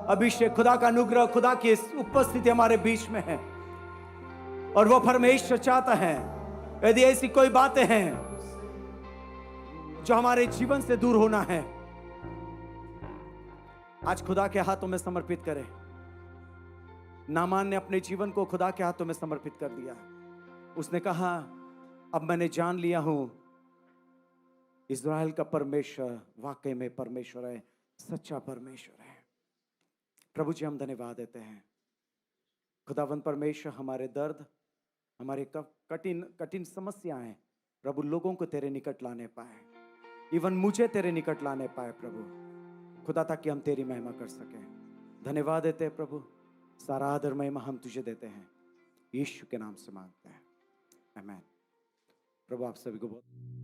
अभिषेक, खुदा का अनुग्रह, खुदा की उपस्थिति हमारे बीच में है और वो परमेश्वर चाहता है, यदि ऐसी कोई बातें हैं जो हमारे जीवन से दूर होना है, आज खुदा के हाथों में समर्पित करें। नामान ने अपने जीवन को खुदा के हाथों में समर्पित कर दिया। उसने कहा, अब मैंने जान लिया हूं इज़राइल का परमेश्वर वाकई में परमेश्वर है, सच्चा परमेश्वर है। प्रभु जी हम धन्यवाद देते हैं। खुदावंद परमेश्वर हमारे दर्द, हमारे कठिन कठिन समस्याएं प्रभु लोगों को तेरे निकट लाने पाए, इवन मुझे तेरे निकट लाने पाए प्रभु खुदा, ताकि हम तेरी महिमा कर सकें। धन्यवाद देते हैं प्रभु, सारा आदर महिमा हम तुझे देते हैं, यीशु के नाम से मांगते हैं, आमीन। प्रभु आप सभी को बहुत